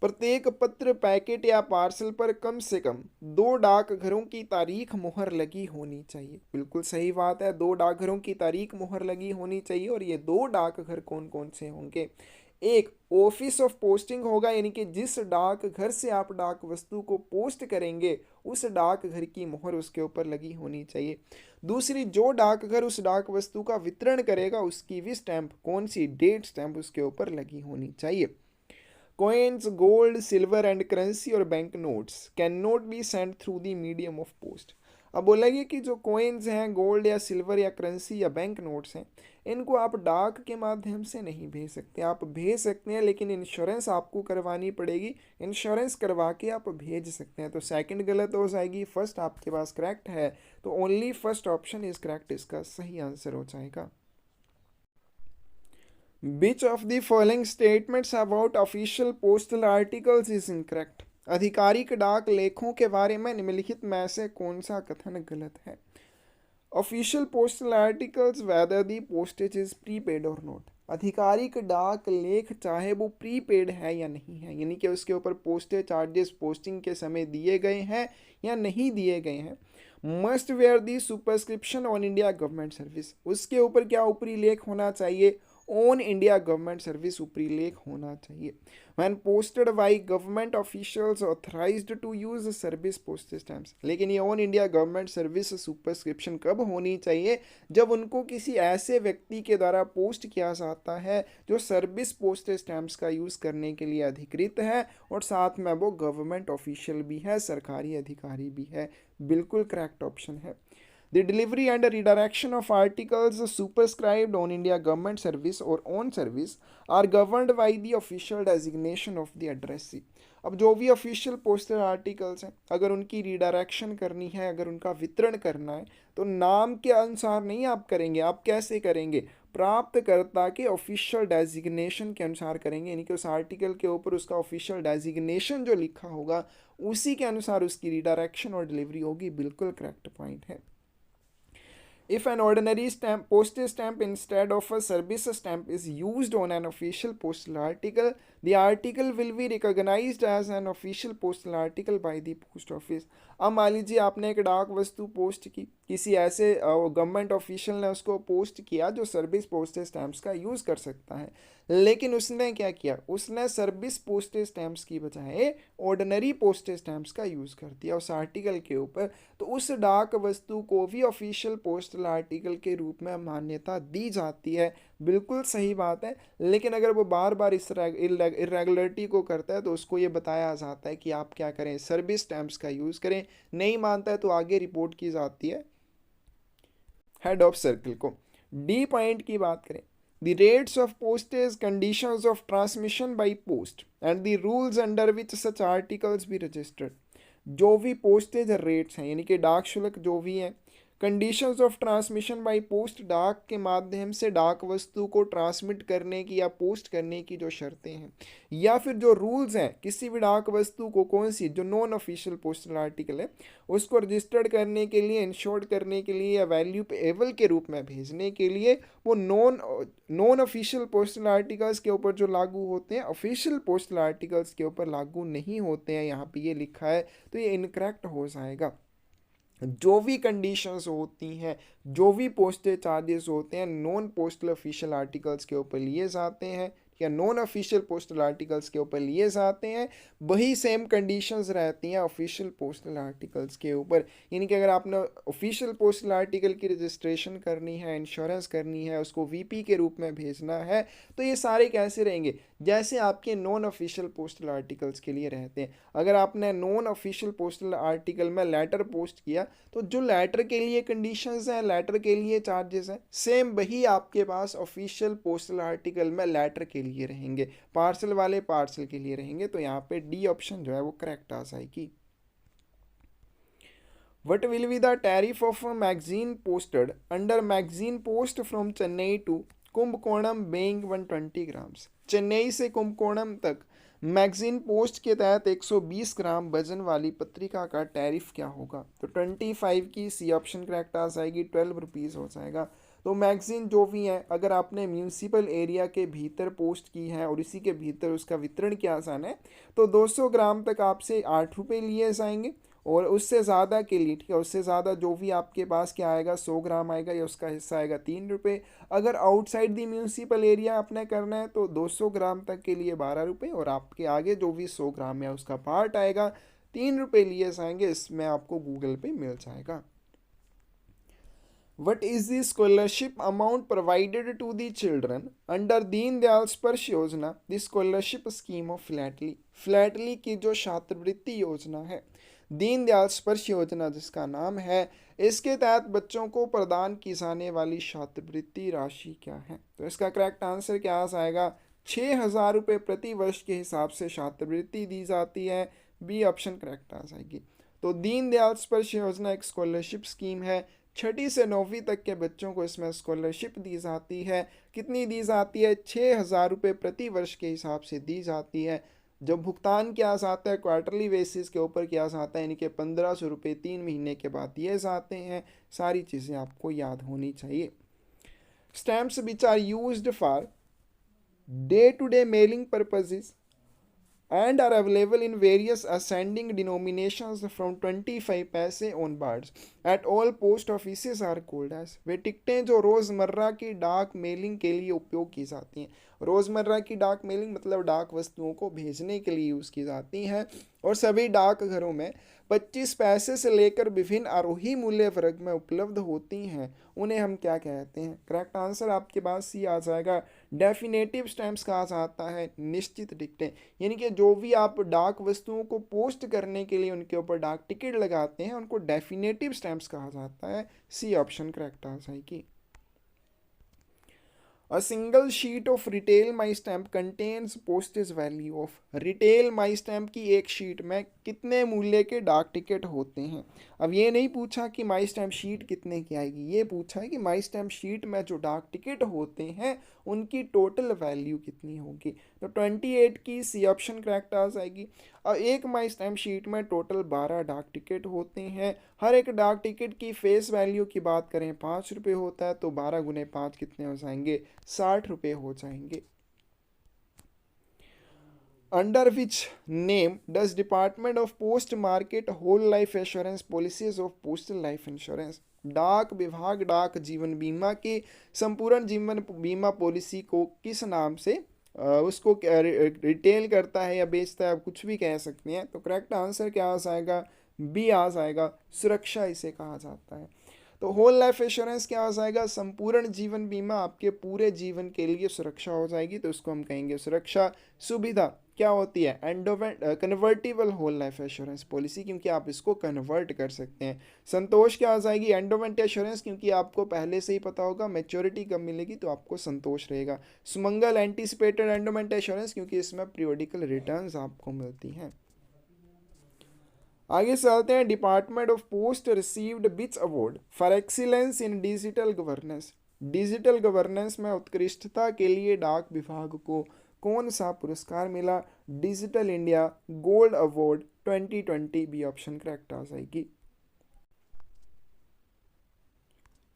प्रत्येक पत्र, पैकेट या पार्सल पर कम से कम 2 डाकघरों की तारीख मुहर लगी होनी चाहिए। बिल्कुल सही बात है, 2 डाकघरों की तारीख मुहर लगी होनी चाहिए। और ये 2 डाकघर कौन कौन से होंगे? एक ऑफिस ऑफ पोस्टिंग होगा, यानी कि जिस डाकघर से आप डाक वस्तु को पोस्ट करेंगे उस डाकघर की मुहर उसके ऊपर लगी होनी चाहिए। दूसरी, जो डाकघर उस डाक वस्तु का वितरण करेगा उसकी भी स्टैंप, कौन सी? डेट स्टैंप उसके ऊपर लगी होनी चाहिए। Coins, gold, silver and currency और bank notes can not be send through the medium of post. अब बोलेंगे कि जो कॉइन्स हैं, गोल्ड या सिल्वर या करेंसी या बैंक नोट्स हैं, इनको आप डाक के माध्यम से नहीं भेज सकते। आप भेज सकते हैं लेकिन इंश्योरेंस आपको करवानी पड़ेगी, इंश्योरेंस करवा के आप भेज सकते हैं। तो सेकंड गलत हो जाएगी, फर्स्ट आपके पास करेक्ट है, तो only first option is correct, इसका सही आंसर हो जाएगा। Which of the following statements about official postal articles is incorrect? आधिकारिक डाक लेखों के बारे में निम्नलिखित में से कौन सा कथन गलत है? Official postal articles weather the postage is prepaid और नॉट। आधिकारिक डाक लेख चाहे वो प्रीपेड है या नहीं है, यानी कि उसके ऊपर पोस्टेज चार्जेस पोस्टिंग के समय दिए गए हैं या नहीं दिए गए हैं। Must where the superscription on India government service, उसके ऊपर क्या ऊपरी लेख होना चाहिए? ऑन इंडिया गवर्नमेंट सर्विस ऊपरी लेख होना चाहिए। When posted by government officials authorised to use service postage stamps, लेकिन ये on India government service superscription कब होनी चाहिए? जब उनको किसी ऐसे व्यक्ति के द्वारा पोस्ट किया जाता है जो सर्विस पोस्टेज स्टैम्प्स का यूज करने के लिए अधिकृत है और साथ में वो गवर्नमेंट ऑफिशियल भी है, सरकारी अधिकारी भी है। बिल्कुल करेक्ट ऑप्शन है। The delivery and redirection of articles superscribed on India government service or on service are governed by the official designation of the addressee। अब जो भी ऑफिशियल पोस्टल आर्टिकल्स हैं, अगर उनकी रिडायरेक्शन करनी है, अगर उनका वितरण करना है, तो नाम के अनुसार नहीं आप करेंगे। आप कैसे करेंगे? प्राप्तकर्ता के ऑफिशियल डेजिग्नेशन के अनुसार करेंगे, यानी कि उस आर्टिकल के ऊपर उसका ऑफिशियल डेजिग्नेशन जो लिखा होगा उसी के अनुसार उसकी रिडायरेक्शन और डिलीवरी होगी। बिल्कुल करेक्ट पॉइंट है। If an ordinary stamp, postage stamp instead of a service stamp is used on an official postal article, the article will be recognized as an official postal article by the post office। अब मान लीजिए आपने एक डाक वस्तु पोस्ट की, किसी ऐसे गवर्नमेंट ऑफिशियल ने उसको पोस्ट किया जो सर्विस पोस्टेज स्टैम्प्स का यूज़ कर सकता है, लेकिन उसने क्या किया? उसने सर्विस पोस्टेज स्टैम्प्स की बजाय ऑर्डिनरी पोस्टेज स्टैम्प्स का यूज़ कर दिया उस आर्टिकल के ऊपर, तो उस डाक वस्तु को भी ऑफिशियल पोस्टल आर्टिकल के रूप में मान्यता दी जाती है। बिल्कुल सही बात है, लेकिन अगर वो बार बार इस इरेगुलरिटी को करता है तो उसको ये बताया जाता है कि आप क्या करें? सर्विस स्टैम्प्स का यूज़ करें। नहीं मानता है तो आगे रिपोर्ट की जाती है हेड ऑफ सर्कल को। डी पॉइंट की बात करें, the rates of postage, conditions of transmission by post and the rules under which such articles be registered। जो भी पोस्टेज रेट्स हैं, यानी कि डाक शुल्क जो भी हैं, conditions of transmission by post, डाक के माध्यम से डाक वस्तु को ट्रांसमिट करने की या पोस्ट करने की जो शर्तें हैं, या फिर जो रूल्स हैं किसी भी डाक वस्तु को, कौन सी? जो नॉन ऑफिशियल पोस्टल आर्टिकल है उसको रजिस्टर्ड करने के लिए, इंश्योर्ड करने के लिए या वैल्यू पेएबल के रूप में भेजने के लिए, वो नॉन ऑफिशियल पोस्टल आर्टिकल्स के ऊपर जो लागू होते हैं, ऑफिशियल पोस्टल आर्टिकल्स के ऊपर लागू नहीं होते हैं। यहाँ पे ये लिखा है, तो ये इनकरेक्ट हो जाएगा। जो भी कंडीशंस होती हैं, जो भी पोस्टेज चार्जेस होते हैं, नॉन पोस्टल ऑफिशियल आर्टिकल्स के ऊपर लिए जाते हैं या नॉन ऑफिशियल पोस्टल आर्टिकल्स के ऊपर लिए जाते हैं, वही सेम कंडीशंस रहती हैं ऑफिशियल पोस्टल आर्टिकल्स के ऊपर। यानी कि अगर आपने ऑफिशियल पोस्टल आर्टिकल की रजिस्ट्रेशन करनी है, इंश्योरेंस करनी है, उसको वीपी के रूप में भेजना है, तो ये सारे कैसे रहेंगे? जैसे आपके नॉन ऑफिशियल पोस्टल आर्टिकल्स के लिए रहते हैं। अगर आपने नॉन ऑफिशियल पोस्टल आर्टिकल में लेटर पोस्ट किया, तो जो लेटर के लिए कंडीशंस हैं, लेटर के लिए चार्जेस हैं, सेम वही आपके पास ऑफिशियल पोस्टल आर्टिकल में लेटर के लिए रहेंगे, पार्सल वाले पार्सल के लिए रहेंगे। तो यहाँ पे डी ऑप्शन जो है वो करेक्ट आ जाएगी। What will be the tariff of a magazine posted under magazine post from Chennai to Kumbakonam being 120 grams? Chennai से कुंभकोणम तक मैगजीन पोस्ट के तहत 120 ग्राम वजन वाली पत्रिका का टैरिफ क्या होगा? तो 25 की सी ऑप्शन करेक्ट आ जाएगी, 12 रुपीज़ हो जाएगा। तो मैगजीन जो भी है, अगर आपने म्यूनिसिपल एरिया के भीतर पोस्ट की है और इसी के भीतर उसका वितरण किया आसान है, तो 200 ग्राम तक आपसे 8 रुपये लिए जाएंगे। और उससे ज़्यादा के लिए, ठीक है, उससे ज़्यादा जो भी आपके पास क्या आएगा, 100 ग्राम आएगा या उसका हिस्सा आएगा 3 रुपये। अगर आउटसाइड दी म्यूनिसिपल एरिया आपने करना है तो 200 ग्राम तक के लिए 12 रुपये, और आपके आगे जो भी 100 ग्राम है उसका पार्ट आएगा 3 रुपये लिए जाएंगे। इसमें आपको गूगल पे मिल जाएगा। What is the scholarship amount provided to the children under Deen Dayal स्पर्श योजना, the scholarship scheme of Flatley. Flatley की जो छात्रवृत्ति योजना है, दीन दयाल स्पर्श योजना जिसका नाम है, इसके तहत बच्चों को प्रदान की जाने वाली छात्रवृत्ति राशि क्या है? तो इसका करेक्ट आंसर क्या आ जाएगा? 6,000 रुपये प्रति वर्ष के हिसाब से छात्रवृत्ति दी जाती है। बी ऑप्शन करेक्ट आ जाएगी। तो दीन दयाल स्पर्श योजना एक स्कॉलरशिप स्कीम है। 6ठी से 9वीं तक के बच्चों को इसमें स्कॉलरशिप दी जाती है। कितनी दी जाती है? 6,000 रुपये प्रति वर्ष के हिसाब से दी जाती है। जब भुगतान किया जाता है क्वार्टरली बेसिस के ऊपर किया जाता है, यानी कि 1,500 रुपये 3 महीने के बाद दिए जाते हैं। सारी चीज़ें आपको याद होनी चाहिए। Stamps which are used for day to day mailing purposes and are available in various ascending denominations from 25 पैसे onwards at all post offices are called as। वे टिकटें जो रोज़मर्रा की डाक मेलिंग के लिए उपयोग की जाती हैं। रोज़मर्रा की डाक मेलिंग मतलब डाक वस्तुओं को भेजने के लिए यूज़ की जाती हैं, और सभी डाकघरों में 25 पैसे से लेकर विभिन्न आरोही मूल्य वर्ग में उपलब्ध होती हैं। उन्हें हम क्या कहते हैं? करेक्ट आंसर आपके पास सी आ जाएगा। डेफिनेटिव स्टैम्प्स कहा जाता है निश्चित टिकटें, यानी कि जो भी आप डाक वस्तुओं को पोस्ट करने के लिए उनके ऊपर डाक टिकट लगाते हैं उनको डेफिनेटिव स्टैम्प्स कहा जाता है। सी ऑप्शन करेक्ट आ जाएगी। A single sheet of retail my stamp contains postage value of। Retail my stamp की एक शीट में कितने मूल्य के डाक टिकट होते हैं? अब ये नहीं पूछा कि माई स्टैम्प शीट कितने की आएगी, ये पूछा है कि माई स्टैम्प शीट में जो डाक टिकट होते हैं उनकी टोटल वैल्यू कितनी होगी। तो 28 की सी ऑप्शन करेक्ट आ जाएगी। और एक माई स्टैम्प शीट में टोटल 12 डाक टिकट होते हैं। हर एक डाक टिकट की फेस वैल्यू की बात करें 5 रुपये होता है, तो 12 गुने 5 कितने हो जाएंगे? 60 रुपये हो जाएंगे। Under which name does department of post market whole life insurance policies of postal life insurance. डाक विभाग डाक जीवन बीमा की संपूर्ण जीवन बीमा पॉलिसी को किस नाम से उसको रिटेल करता है या बेचता है, आप कुछ भी कह सकते हैं। तो करेक्ट आंसर क्या आ जाएगा? बी आ जाएगा, सुरक्षा इसे कहा जाता है। तो होल लाइफ इंश्योरेंस क्या हो जाएगा? संपूर्ण जीवन बीमा, आपके पूरे जीवन के लिए सुरक्षा हो जाएगी, तो इसको हम कहेंगे सुरक्षा। सुविधा क्या होती है? Endowment convertible whole life insurance policy, क्योंकि आप इसको कन्वर्ट कर सकते हैं। संतोष क्या हो जाएगी? एंडोवेंट इंश्योरेंस, क्योंकि आपको पहले से ही पता होगा मैच्योरिटी कब मिलेगी तो आपको संतोष रहेगा। सुमंगल एंटीसिपेटेड एंडोवेंट इंश्योरेंस, क्योंकि इसमें पीरियोडिकल रिटर्न्स आपको मिलती हैं। आगे चलते हैं। Department of post received which award for excellence in digital governance. Digital governance में उत्कृष्टता के लिए डाक विभाग को कौन सा पुरस्कार मिला? Digital India gold award 2020। B option correct आ जाएगी।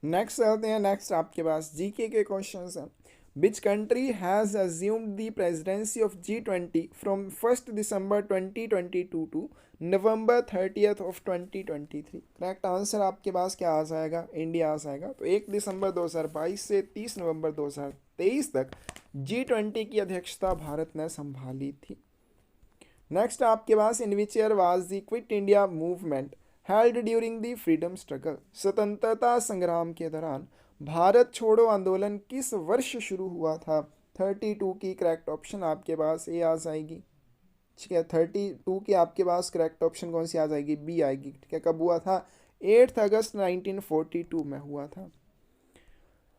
नेक्स्ट चलते हैं। नेक्स्ट आपके पास जीके के क्वेश्चंस हैं। Which country has assumed the presidency of G20 from 1st December 2022 to November 30th of 2023? Correct answer आपके पास क्या आ जाएगा? इंडिया आ जाएगा। तो 1 दिसंबर 2022 से 30 नवंबर 2023 तक G20 की अध्यक्षता भारत ने संभाली थी। नेक्स्ट आपके पास in which year was the Quit India movement held during the freedom struggle. स्वतंत्रता संग्राम के दौरान भारत छोड़ो आंदोलन किस वर्ष शुरू हुआ था? 32 की करेक्ट ऑप्शन आपके पास ए आ जाएगी। ठीक है, 32 की आपके पास करेक्ट ऑप्शन कौन सी आ जाएगी? बी आएगी। ठीक है, कब हुआ था? 8 अगस्त 1942 में हुआ था।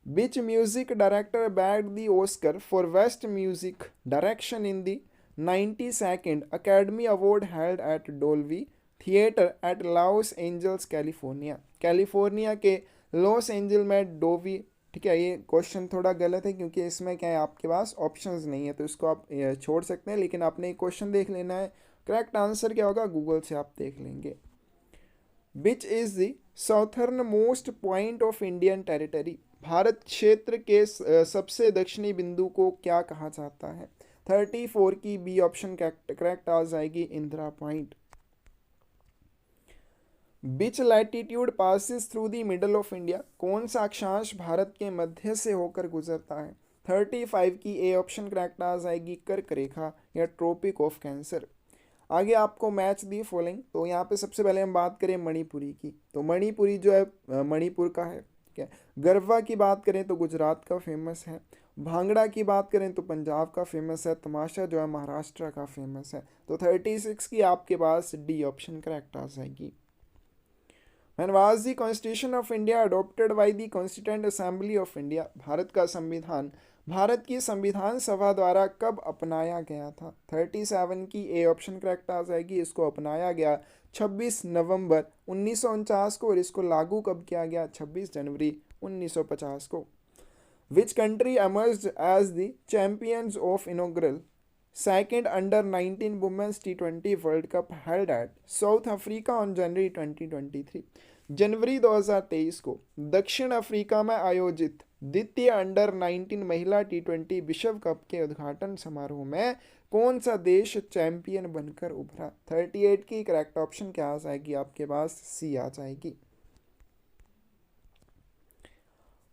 Which music director bagged the Oscar for best music direction in the 92nd Academy Award held at Dolby Theatre at Los Angeles California. California के लॉस एंजल में डोवी। ठीक है, ये क्वेश्चन थोड़ा गलत है क्योंकि इसमें क्या है आपके पास ऑप्शंस नहीं है, तो इसको आप छोड़ सकते हैं, लेकिन आपने एक क्वेश्चन देख लेना है। करेक्ट आंसर क्या होगा? गूगल से आप देख लेंगे। Which is the southern most point of Indian territory. Bharat क्षेत्र के सबसे दक्षिणी बिंदु को क्या कहा जाता है? 34 की बी ऑप्शन करेक्ट आ जाएगी, Indira point. Which latitude passes through the middle of India? कौन सा अक्षांश भारत के मध्य से होकर गुजरता है? 35 की ए ऑप्शन करेक्ट आ जाएगी, कर्क रेखा या ट्रॉपिक ऑफ कैंसर। आगे आपको मैच दी फॉलोइंग। तो यहाँ पे सबसे पहले हम बात करें मणिपुरी की, तो मणिपुरी जो है मणिपुर का है, ठीक है। गरबा की बात करें तो गुजरात का फेमस है। भांगड़ा की बात करें तो पंजाब का फेमस है। तमाशा जो है महाराष्ट्र का फेमस है। तो 36 की आपके पास डी ऑप्शन करेक्ट आ जाएगी। When was the Constitution of India adopted by the Constituent Assembly of India? Bharat का संविधान भारत की संविधान सभा द्वारा कब अपनाया गया था? 37 की ए ऑप्शन करेक्ट आ जाएगी। इसको अपनाया गया 26 नवंबर 1949 को, और इसको लागू कब किया गया? 26 जनवरी 1950 को। Which country emerged as the champions of inaugural second under-19 Women's T20 World Cup held at South Africa on January 2023? जनवरी 2023 को दक्षिण अफ्रीका में आयोजित द्वितीय अंडर-19 महिला T20 विश्व कप के उद्घाटन समारोह में कौन सा देश चैंपियन बनकर उभरा? 38 की करेक्ट ऑप्शन क्या आ जाएगी आपके पास? सी आ जाएगी।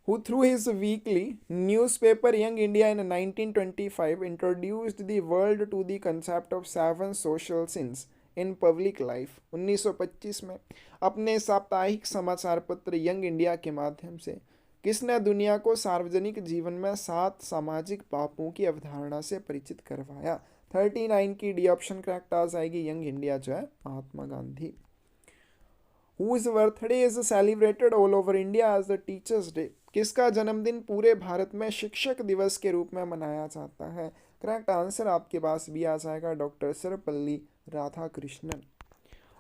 Who through his weekly newspaper Young India in 1925 introduced the world to the concept of 7 social sins in public life? 1925 में अपने साप्ताहिक समाचार पत्र यंग इंडिया के माध्यम से किसने दुनिया को सार्वजनिक जीवन में 7 सामाजिक पापों की अवधारणा से परिचित करवाया? 39 की डी ऑप्शन करेक्ट आ जाएगी। यंग इंडिया जो है Mahatma Gandhi. Whose birthday is celebrated all over India as the Teachers Day? किसका जन्मदिन पूरे भारत में शिक्षक दिवस के रूप में मनाया जाता है? करेक्ट आंसर आपके पास भी आ जाएगा, डॉक्टर सर्वपल्ली राधाकृष्णन।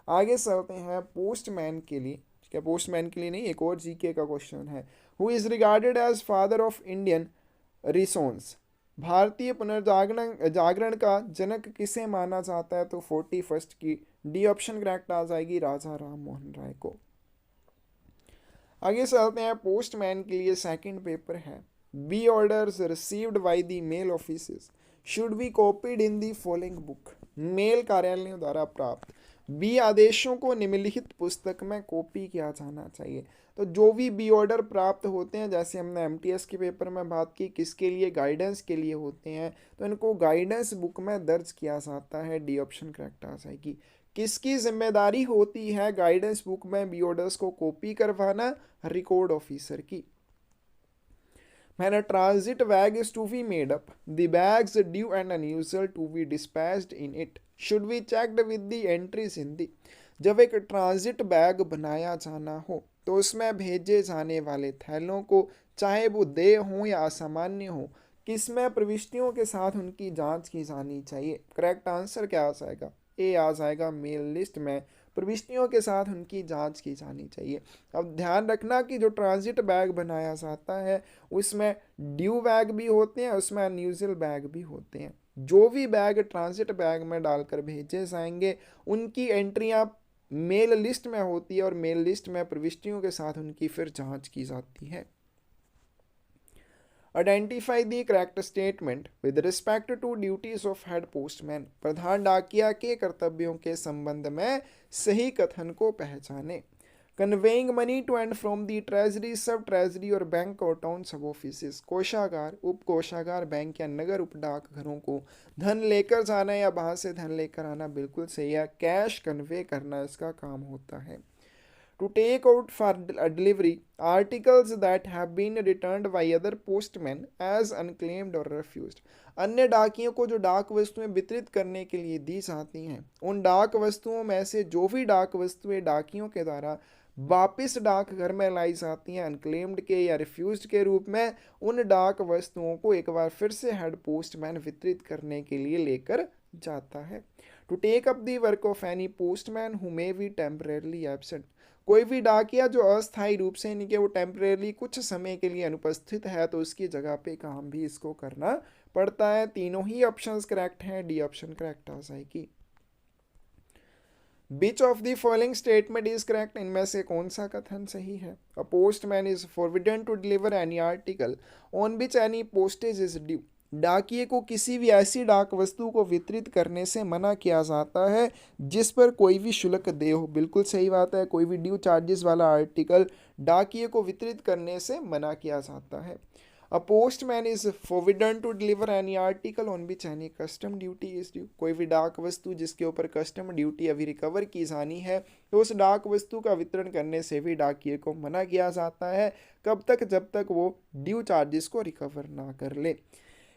आगे चलते हैं पोस्टमैन के लिए। क्या पोस्टमैन के लिए नहीं, एक और जीके का क्वेश्चन है। Who is regarded as father of Indian renaissance? भारतीय पुनर्जागरण का जनक किसे माना जाता है? तो 41 की डी ऑप्शन करेक्ट आ जाएगी, राजा राम मोहन राय को। आगे चलते हैं पोस्टमैन के लिए। सेकंड पेपर है, be orders received by the mail offices should be copied in the following book? Mail कार्यालयों द्वारा प्राप्त बी आदेशों को निम्नलिखित पुस्तक में कॉपी किया जाना चाहिए। तो जो भी बी ऑर्डर प्राप्त होते हैं, जैसे हमने एमटीएस के पेपर में बात की, किसके लिए? गाइडेंस के लिए होते हैं, तो इनको गाइडेंस बुक में दर्ज किया जाता है। डी ऑप्शन करेक्ट आ जाएगी। किसकी जिम्मेदारी होती है गाइडेंस बुक में बी ऑर्डर्स को कॉपी करवाना? रिकॉर्ड ऑफिसर की। When a transit bag is to be made up, the bags due and unusual to be dispatched in it should be checked with the entries in the। जब एक ट्रांजिट बैग बनाया जाना हो तो उसमें भेजे जाने वाले थैलों को, चाहे वो देय हो या असामान्य हो, किसमें प्रविष्टियों के साथ उनकी जांच की जानी चाहिए? करेक्ट आंसर क्या आ जाएगा? ए आ जाएगा, मेल लिस्ट में प्रविष्टियों के साथ उनकी जांच की जानी चाहिए। अब ध्यान रखना कि जो ट्रांजिट बैग बनाया जाता है उसमें ड्यू बैग भी होते हैं, उसमें अनयूजुअल बैग भी होते हैं। जो भी बैग ट्रांजिट बैग में डालकर भेजे जाएंगे उनकी एंट्रियां मेल लिस्ट में होती है, और मेल लिस्ट में प्रविष्टियों के साथ उनकी फिर जांच की जाती है। Identify the correct statement with respect to duties of head postman. प्रधान डाकिया के कर्तव्यों के संबंध में सही कथन को पहचाने। Conveying money to and from the treasury, sub treasury और बैंक और टाउन सब ऑफिस। कोषागार, उप कोषागार, बैंक या नगर उप डाक घरों को धन लेकर जाना या वहां से धन लेकर आना बिल्कुल सही है। कैश कन्वे करना इसका काम होता है। To take out for delivery articles that have been returned by other postmen as unclaimed or refused। अन्य डाकियों को जो डाक वस्तुएं वितरित करने के लिए दी जाती हैं, उन डाक वस्तुओं में से जो भी डाक वस्तुएं डाकियों के द्वारा वापस डाक घर में लाई जाती हैं अनक्लेम्ड के या रिफ्यूज्ड के रूप में, उन डाक वस्तुओं को एक बार फिर से हेड पोस्टमैन वितरित करने के लिए लेकर जाता है। To take up the work of any postman who may be temporarily absent. कोई भी डाकिया जो अस्थायी रूप से यानी कि वो टेम्परेरली कुछ समय के लिए अनुपस्थित है, तो उसकी जगह पे काम भी इसको करना पड़ता है। तीनों ही ऑप्शंस करेक्ट हैं, डी ऑप्शन करेक्ट आ जाएगी। Which of the following statement is correct, इनमें से कौन सा कथन सही है? A postman is forbidden to deliver any article on which any postage is due. डाकिये को किसी भी ऐसी डाक वस्तु को वितरित करने से मना किया जाता है जिस पर कोई भी शुल्क दे हो। बिल्कुल सही बात है, कोई भी ड्यू चार्जेस वाला आर्टिकल डाकिये को वितरित करने से मना किया जाता है। A postman is forbidden to deliver any article on which any custom duty is due. कोई भी डाक वस्तु जिसके ऊपर कस्टम ड्यूटी अभी रिकवर की जानी है तो उस डाक वस्तु का वितरण करने से भी डाकिये को मना किया जाता है। कब तक? जब तक वो ड्यू चार्जेस को रिकवर ना कर ले।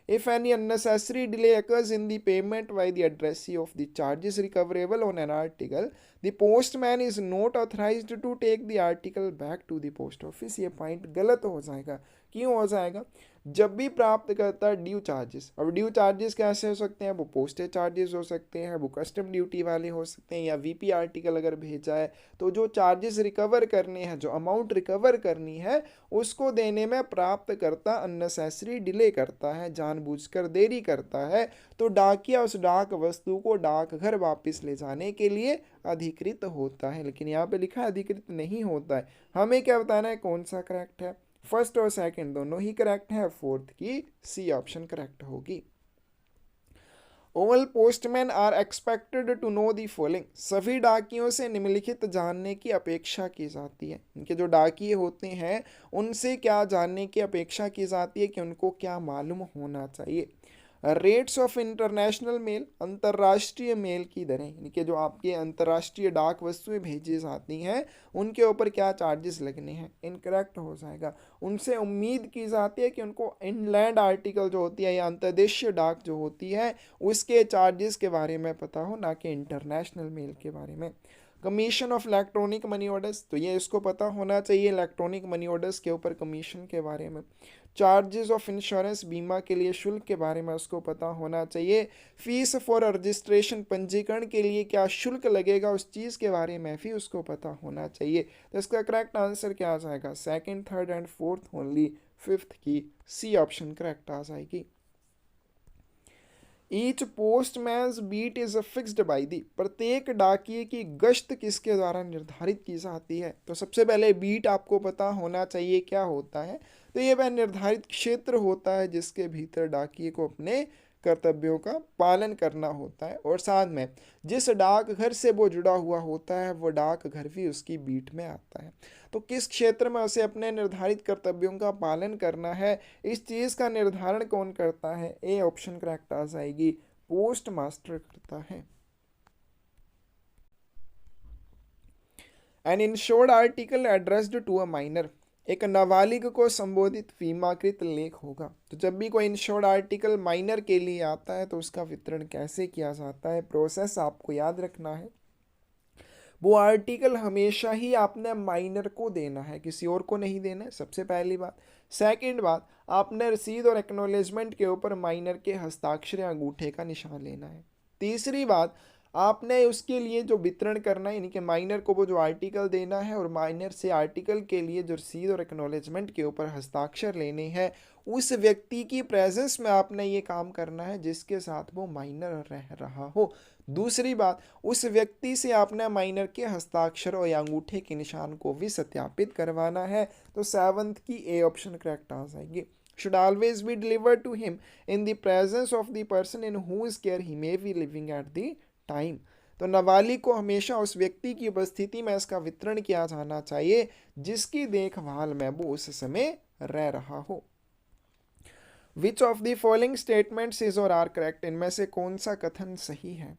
If any unnecessary delay occurs in the payment by the addressee of the charges recoverable on an article, the postman is not authorized to take the article back to the post office। ये पॉइंट गलत हो जाएगा। क्यों हो जाएगा? जब भी प्राप्त करता है ड्यू चार्जेस, अब ड्यू चार्जेस कैसे हो सकते हैं? वो पोस्टेज चार्जेस हो सकते हैं, वो कस्टम ड्यूटी वाले हो सकते हैं, या वीपी आर्टिकल अगर भेजा है तो जो चार्जेस रिकवर करने हैं, जो अमाउंट रिकवर करनी है उसको देने में प्राप्त करता अननेसेसरी डिले करता है, जानबूझकर देरी करता है, तो डाकिया उस डाक वस्तु को डाकघर वापस ले जाने के लिए अधिकृत होता है। लेकिन यहाँ पे लिखा है अधिकृत नहीं होता है। हमें क्या बताना है कौन सा करेक्ट है? फर्स्ट और सेकंड दोनों ही करेक्ट है, फोर्थ की सी ऑप्शन करेक्ट होगी। All postman are expected to know the following. सभी डाकियों से निम्नलिखित जानने की अपेक्षा की जाती है। इनके जो डाकिये होते हैं उनसे क्या जानने की अपेक्षा की जाती है कि उनको क्या मालूम होना चाहिए? रेट्स ऑफ इंटरनेशनल मेल, अंतर्राष्ट्रीय मेल की दरें, इनके जो आपके अंतर्राष्ट्रीय डाक वस्तुएं भेजी जाती हैं उनके ऊपर क्या चार्जेस लगने हैं? इनकरेक्ट हो जाएगा। उनसे उम्मीद की जाती है कि उनको इनलैंड आर्टिकल जो होती है या अंतर्देशीय डाक जो होती है उसके चार्जेस के बारे में पता हो, ना कि इंटरनेशनल मेल के बारे में। Commission of electronic money orders, तो ये इसको पता होना चाहिए इलेक्ट्रॉनिक मनी ऑर्डर्स के ऊपर कमीशन के बारे में। चार्जेस ऑफ इंश्योरेंस, बीमा के लिए शुल्क के बारे में उसको पता होना चाहिए। फीस फॉर रजिस्ट्रेशन, पंजीकरण के लिए क्या शुल्क लगेगा उस चीज़ के बारे में भी उसको पता होना चाहिए। तो इसका करेक्ट आंसर क्या आ जाएगा? Second, third and fourth only, fifth की सी ऑप्शन करेक्ट आ जाएगी। Each postman's beat is fixed by the. प्रत्येक डाकिये की गश्त किसके द्वारा निर्धारित की जाती है? तो सबसे पहले बीट आपको पता होना चाहिए क्या होता है। तो ये वह निर्धारित क्षेत्र होता है जिसके भीतर डाकिये को अपने कर्तव्यों का पालन करना होता है, और साथ में जिस डाकघर से वो जुड़ा हुआ होता है वो डाकघर भी उसकी बीट में आता है। तो किस क्षेत्र में उसे अपने निर्धारित कर्तव्यों का पालन करना है, इस चीज़ का निर्धारण कौन करता है? ए ऑप्शन करेक्ट आ जाएगी, पोस्ट मास्टर करता है। An insured article addressed to a minor, एक नाबालिग को संबोधित बीमाकृत लेख होगा। तो जब भी कोई इंश्योर्ड आर्टिकल माइनर के लिए आता है तो उसका वितरण कैसे किया जाता है? प्रोसेस आपको याद रखना है। वो आर्टिकल हमेशा ही आपने माइनर को देना है, किसी और को नहीं देना है, सबसे पहली बात। सेकंड बात, आपने रसीद और एक्नॉलेजमेंट के ऊपर माइनर के हस्ताक्षर या अंगूठे का निशान लेना है। तीसरी बात, आपने उसके लिए जो वितरण करना है, यानी कि माइनर को वो जो आर्टिकल देना है और माइनर से आर्टिकल के लिए जो रसीद और एक्नॉलेजमेंट के ऊपर हस्ताक्षर लेने हैं, उस व्यक्ति की प्रेजेंस में आपने ये काम करना है जिसके साथ वो माइनर रह रहा हो। दूसरी बात, उस व्यक्ति से आपने माइनर के हस्ताक्षर और अंगूठे के निशान को भी सत्यापित करवाना है। तो सेवंथ की ए ऑप्शन करेक्ट आ जाएगी। should always be delivered to him in the presence of the person in whose care he may be living at the time। तो नाबालिग को हमेशा उस व्यक्ति की उपस्थिति में इसका वितरण किया जाना चाहिए जिसकी देखभाल में वो उस समय रह रहा हो। Which of the following statements is और आर करेक्ट, इनमें से कौन सा कथन सही है?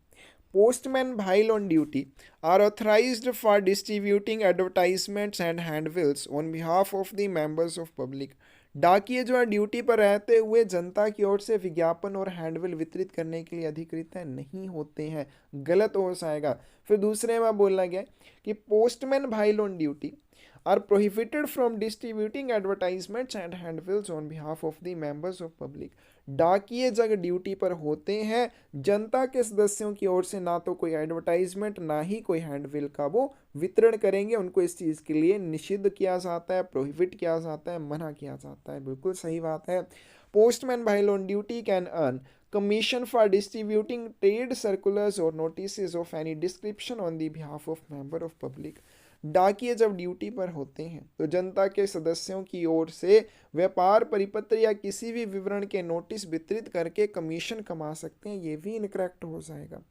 Postman while on duty are authorized for distributing advertisements and handbills on behalf of the members of public। डाकिये जो है ड्यूटी पर रहते हुए जनता की ओर से विज्ञापन और हैंडबिल वितरित करने के लिए अधिकृत है नहीं होते हैं, गलत हो जाएगा। फिर दूसरे में बोला गया कि postman while on duty are prohibited from distributing advertisements and handbills on behalf of the members of public। डाकिये जब ड्यूटी पर होते हैं जनता के सदस्यों की ओर से ना तो कोई एडवर्टाइजमेंट ना ही कोई हैंडबिल का वो वितरण करेंगे, उनको इस चीज़ के लिए निषिद्ध किया जाता है, प्रोहिबिट किया जाता है, मना किया जाता है। बिल्कुल सही बात है। Postman while on duty can earn commission for distributing trade circulars or notices of any description on the behalf of member of public। डाकिये जब ड्यूटी पर होते हैं तो जनता के सदस्यों की ओर से व्यापार परिपत्र या किसी भी विवरण के नोटिस वितरित करके कमीशन कमा सकते हैं, ये भी इनकरेक्ट हो जाएगा।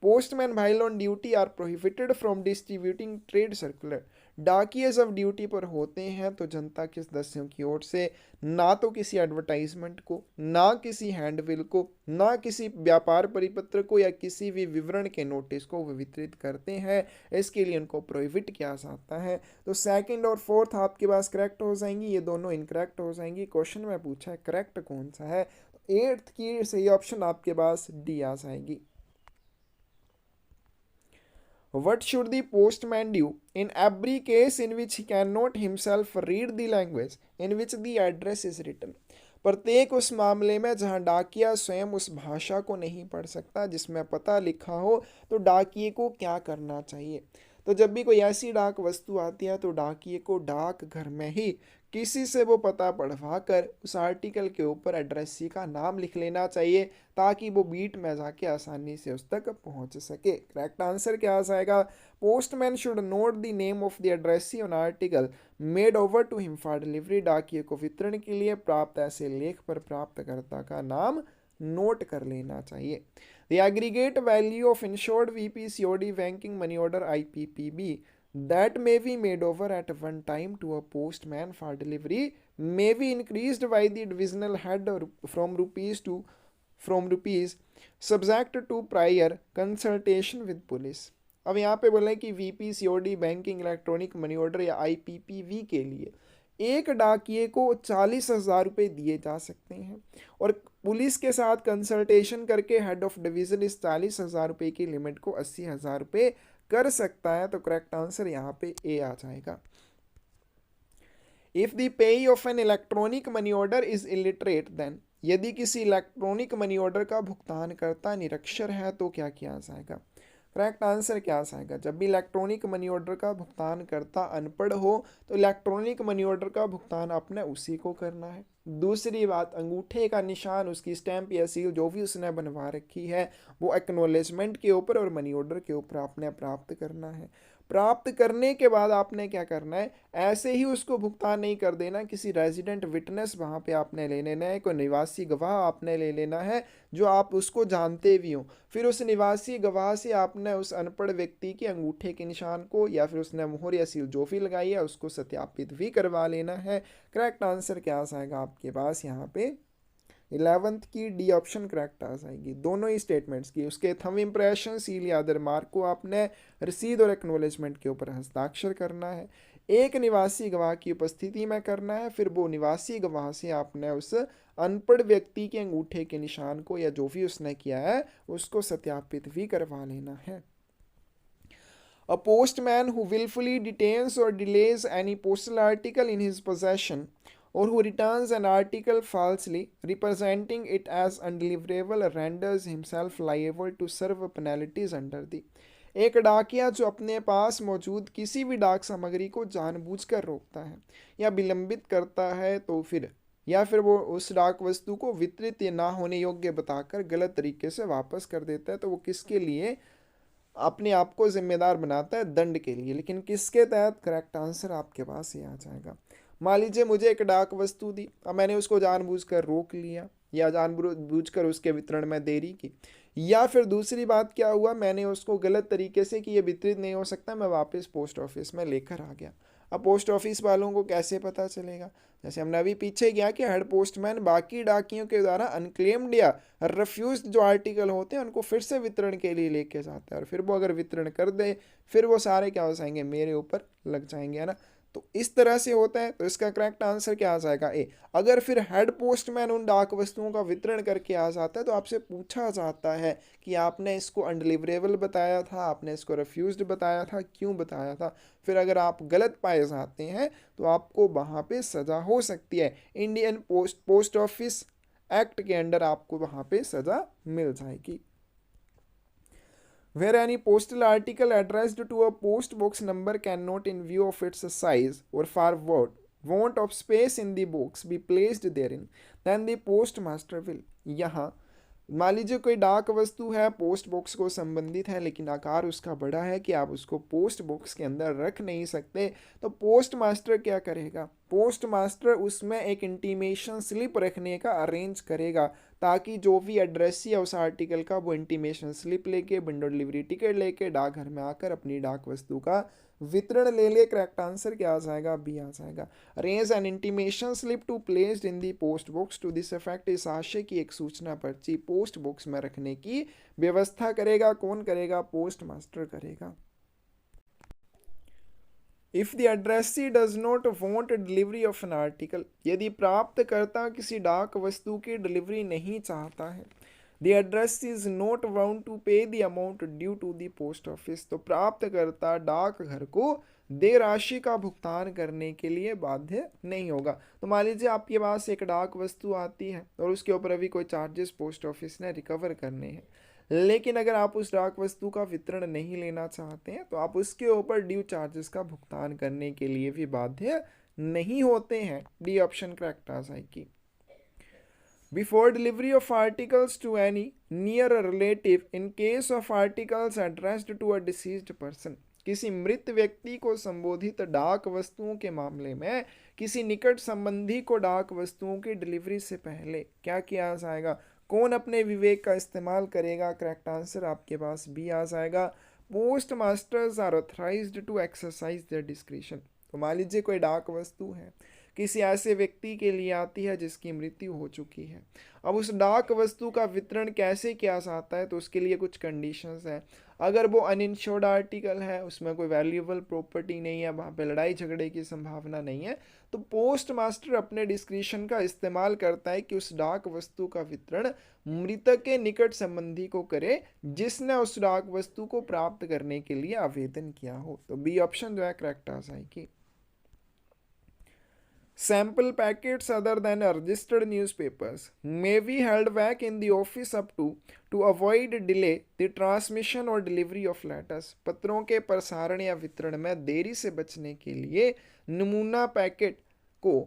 Postman while on duty are prohibited from distributing trade circular. डाकिये जब ड्यूटी पर होते हैं तो जनता के सदस्यों की ओर से ना तो किसी एडवर्टाइजमेंट को, ना किसी हैंडबिल को, ना किसी व्यापार परिपत्र को या किसी भी विवरण के नोटिस को वितरित करते हैं, इसके लिए उनको प्रोहिबिट किया जाता है। तो सेकंड और फोर्थ आपके पास करेक्ट हो जाएंगी, ये दोनों इनकरेक्ट हो जाएंगी। क्वेश्चन में पूछा है करेक्ट कौन सा है, तो एट्थ की सही ऑप्शन आपके पास डी आ जाएगी। What should the postman do in every case in which he cannot himself read the language in which the address is written? प्रत्येक उस मामले में जहां डाकिया स्वयं उस भाषा को नहीं पढ़ सकता जिसमें पता लिखा हो, तो डाकिये को क्या करना चाहिए। तो जब भी कोई ऐसी डाक वस्तु आती है तो डाकिये को डाक घर में ही किसी से वो पता पढ़वा कर उस आर्टिकल के ऊपर एड्रेसी का नाम लिख लेना चाहिए ताकि वो बीट में जाके आसानी से उस तक पहुंच सके। करेक्ट आंसर क्या आ जाएगा, postman should note the name of the addressee on article made over to him for delivery. डाकिये को वितरण के लिए प्राप्त ऐसे लेख पर प्राप्तकर्ता का नाम नोट कर लेना चाहिए। The aggregate value of insured VP COD banking money order IPPB that may be made over at one time to a postman for delivery may be increased by the divisional head from rupees subject to prior consultation with police। अब यहाँ पे बोले कि VP COD banking electronic money order या IPPV के लिए एक डाकिये को 40,000 रुपये दिए जा सकते हैं और पुलिस के साथ कंसल्टेशन करके हेड ऑफ डिवीजन इस 40,000 रुपये की लिमिट को 80,000 रुपये कर सकता है। तो करेक्ट आंसर यहाँ पे ए आ जाएगा। If the payee of an electronic money order is illiterate then, यदि किसी इलेक्ट्रॉनिक मनी ऑर्डर का भुगतान करता निरक्षर है तो क्या किया जाएगा। करेक्ट आंसर क्या आएगा, जब भी इलेक्ट्रॉनिक मनी ऑर्डर का भुगतान करता अनपढ़ हो तो इलेक्ट्रॉनिक मनी ऑर्डर का भुगतान आपने उसी को करना है। दूसरी बात, अंगूठे का निशान, उसकी स्टैंप या सील जो भी उसने बनवा रखी है वो एक्नॉलेजमेंट के ऊपर और मनी ऑर्डर के ऊपर आपने प्राप्त करना है। प्राप्त करने के बाद आपने क्या करना है, ऐसे ही उसको भुगतान नहीं कर देना, किसी रेजिडेंट विटनेस वहाँ पे आपने ले लेना है, कोई निवासी गवाह आपने ले लेना है जो आप उसको जानते भी हो। फिर उस निवासी गवाह से आपने उस अनपढ़ व्यक्ति के अंगूठे के निशान को या फिर उसने मोहर या सील जो भी लगाई है उसको सत्यापित भी करवा लेना है। करेक्ट आंसर क्या आ जाएगा आपके पास यहाँ पे 11th की डी ऑप्शन करेक्ट आ जाएगी दोनों ही स्टेटमेंट्स की। उसके थंब इंप्रेशन, सील या अदर मार्क को आपने रसीद और एक्नॉलेजमेंट के ऊपर हस्ताक्षर करना है, एक निवासी गवाह की उपस्थिति में करना है, फिर वो निवासी गवाह से आपने उस अनपढ़ व्यक्ति के अंगूठे के निशान को या जो भी उसने किया है उसको सत्यापित भी करवा लेना है। A postman who willfully detains or delays any postal article in his possession or who returns an article falsely representing it as undeliverable renders himself liable to serve penalties under the। एक डाकिया जो अपने पास मौजूद किसी भी डाक सामग्री को जानबूझकर रोकता है या विलंबित करता है तो फिर या फिर वो उस डाक वस्तु को वितरित या ना होने योग्य बताकर गलत तरीके से वापस कर देता है तो वो किसके लिए अपने आप को जिम्मेदार बनाता है, दंड के लिए। लेकिन किसके तहत, करेक्ट आंसर आपके पास ये आ जाएगा। मान लीजिए मुझे एक डाक वस्तु दी, अब मैंने उसको जानबूझकर रोक लिया या जानबूझकर उसके वितरण में देरी की, या फिर दूसरी बात क्या हुआ, मैंने उसको गलत तरीके से कि ये वितरित नहीं हो सकता, मैं वापस पोस्ट ऑफिस में लेकर आ गया। अब पोस्ट ऑफिस वालों को कैसे पता चलेगा, जैसे हमने अभी पीछे किया कि हेड पोस्टमैन बाकी डाकियों के द्वारा अनक्लेम्ड या रिफ्यूज्ड जो आर्टिकल होते हैं उनको फिर से वितरण के लिए लेके जाता है और फिर वो अगर वितरण कर दे फिर वो सारे क्या हो जाएंगे, मेरे ऊपर लग जाएंगे, है ना। तो इस तरह से होता है। तो इसका करेक्ट आंसर क्या आ जाएगा, ए। अगर फिर हेड पोस्टमैन उन डाक वस्तुओं का वितरण करके आ जाता है तो आपसे पूछा जाता है कि आपने इसको अनडिलीवरेबल बताया था, आपने इसको रिफ्यूज्ड बताया था, क्यों बताया था। फिर अगर आप गलत पाए जाते हैं तो आपको वहाँ पे सज़ा हो सकती है। इंडियन पोस्ट ऑफिस एक्ट के अंडर आपको वहाँ पे सज़ा मिल जाएगी। Where any postal article addressed to a post box number cannot, in view of its size or for want of space in the box, be placed therein, then the postmaster will। यहाँ मान लीजिए कोई डाक वस्तु है, पोस्ट बॉक्स को संबंधित है, लेकिन आकार उसका बड़ा है कि आप उसको पोस्ट बॉक्स के अंदर रख नहीं सकते, तो पोस्ट मास्टर क्या करेगा, पोस्ट मास्टर उसमें एक इंटीमेशन स्लिप रखने का अरेंज करेगा, ताकि जो भी एड्रेसी है उस आर्टिकल का, वो इंटीमेशन स्लिप लेके, विंडो डिलीवरी टिकट लेके डाकघर में आकर अपनी डाक वस्तु का वितरण ले ले। करेक्ट आंसर क्या आ जाएगा, बी आ जाएगा। Arrange an intimation slip to placed in the post box to this effect, इस आशय की एक सूचना पर्ची पोस्ट बॉक्स में रखने की व्यवस्था करेगा। कौन करेगा, पोस्ट मास्टर करेगा। If the addressee does not want delivery of an article, यदि प्राप्तकर्ता किसी डाक वस्तु की डिलीवरी नहीं चाहता है, the address is not bound to pay the amount due to the post office, तो प्राप्तकर्ता डाकघर को देय राशि का भुगतान करने के लिए बाध्य नहीं होगा। तो मान लीजिए आपके पास एक डाक वस्तु आती है और उसके ऊपर अभी कोई चार्जेस पोस्ट ऑफिस ने रिकवर करने हैं, लेकिन अगर आप उस डाक वस्तु का वितरण नहीं लेना चाहते हैं तो आप उसके ऊपर ड्यू चार्जेस का भुगतान करने के लिए भी बाध्य नहीं होते हैं। डी ऑप्शन करेक्ट आ जाएगी। Before delivery of articles to any near relative in case of articles addressed to a deceased person, किसी मृत व्यक्ति को संबोधित डाक वस्तुओं के मामले में किसी निकट संबंधी को डाक वस्तुओं की डिलीवरी से पहले क्या किया जाएगा, कौन अपने विवेक का इस्तेमाल करेगा। करेक्ट आंसर आपके पास बी आ जाएगा। Post masters are authorised to exercise their discretion. तो मान लीजिए कोई डाक वस्तु है, किसी ऐसे व्यक्ति के लिए आती है जिसकी मृत्यु हो चुकी है, अब उस डाक वस्तु का वितरण कैसे किया जाता है, तो उसके लिए कुछ कंडीशंस हैं। अगर वो अनइंश्योर्ड आर्टिकल है, उसमें कोई वैल्यूएबल प्रॉपर्टी नहीं है, वहाँ पे लड़ाई झगड़े की संभावना नहीं है, तो पोस्ट मास्टर अपने डिस्क्रिशन का इस्तेमाल करता है कि उस डाक वस्तु का वितरण मृतक के निकट संबंधी को करे जिसने उस डाक वस्तु को प्राप्त करने के लिए आवेदन किया हो। तो बी ऑप्शन जो है करेक्ट आ जाएगी। Sample packets other than registered newspapers may be held back in the office up to avoid delay the transmission or delivery of letters। पत्रों के प्रसारण या वितरण में देरी से बचने के लिए नमूना पैकेट को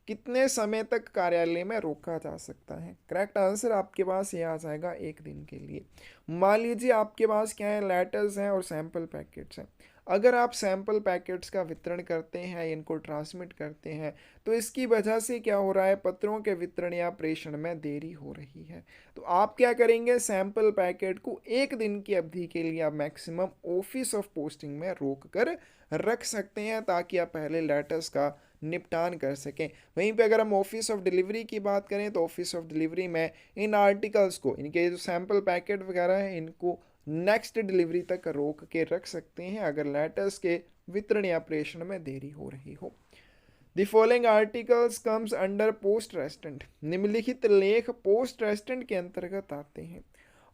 कितने समय तक कार्यालय में रोका जा सकता है। करेक्ट आंसर आपके पास ये आ जाएगा 1 दिन के लिए। मान लीजिए आपके पास क्या है, लेटर्स हैं और सैंपल पैकेट्स हैं। अगर आप सैंपल पैकेट्स का वितरण करते हैं, इनको ट्रांसमिट करते हैं, तो इसकी वजह से क्या हो रहा है, पत्रों के वितरण या प्रेषण में देरी हो रही है। तो आप क्या करेंगे, सैंपल पैकेट को 1 दिन की अवधि के लिए आप मैक्सिमम ऑफिस ऑफ पोस्टिंग में रोक कर रख सकते हैं, ताकि आप पहले लेटर्स का निपटान कर सकें। वहीं पे अगर हम ऑफिस ऑफ डिलीवरी की बात करें, तो ऑफिस ऑफ डिलीवरी में इन आर्टिकल्स को, इनके जो सैंपल पैकेट वगैरह हैं, इनको नेक्स्ट डिलीवरी तक रोक के रख सकते हैं अगर लेटर्स के वितरण या प्रेषण में देरी हो रही हो। The following articles comes under post restante. निम्नलिखित लेख पोस्ट रेस्टेंट के अंतर्गत आते हैं।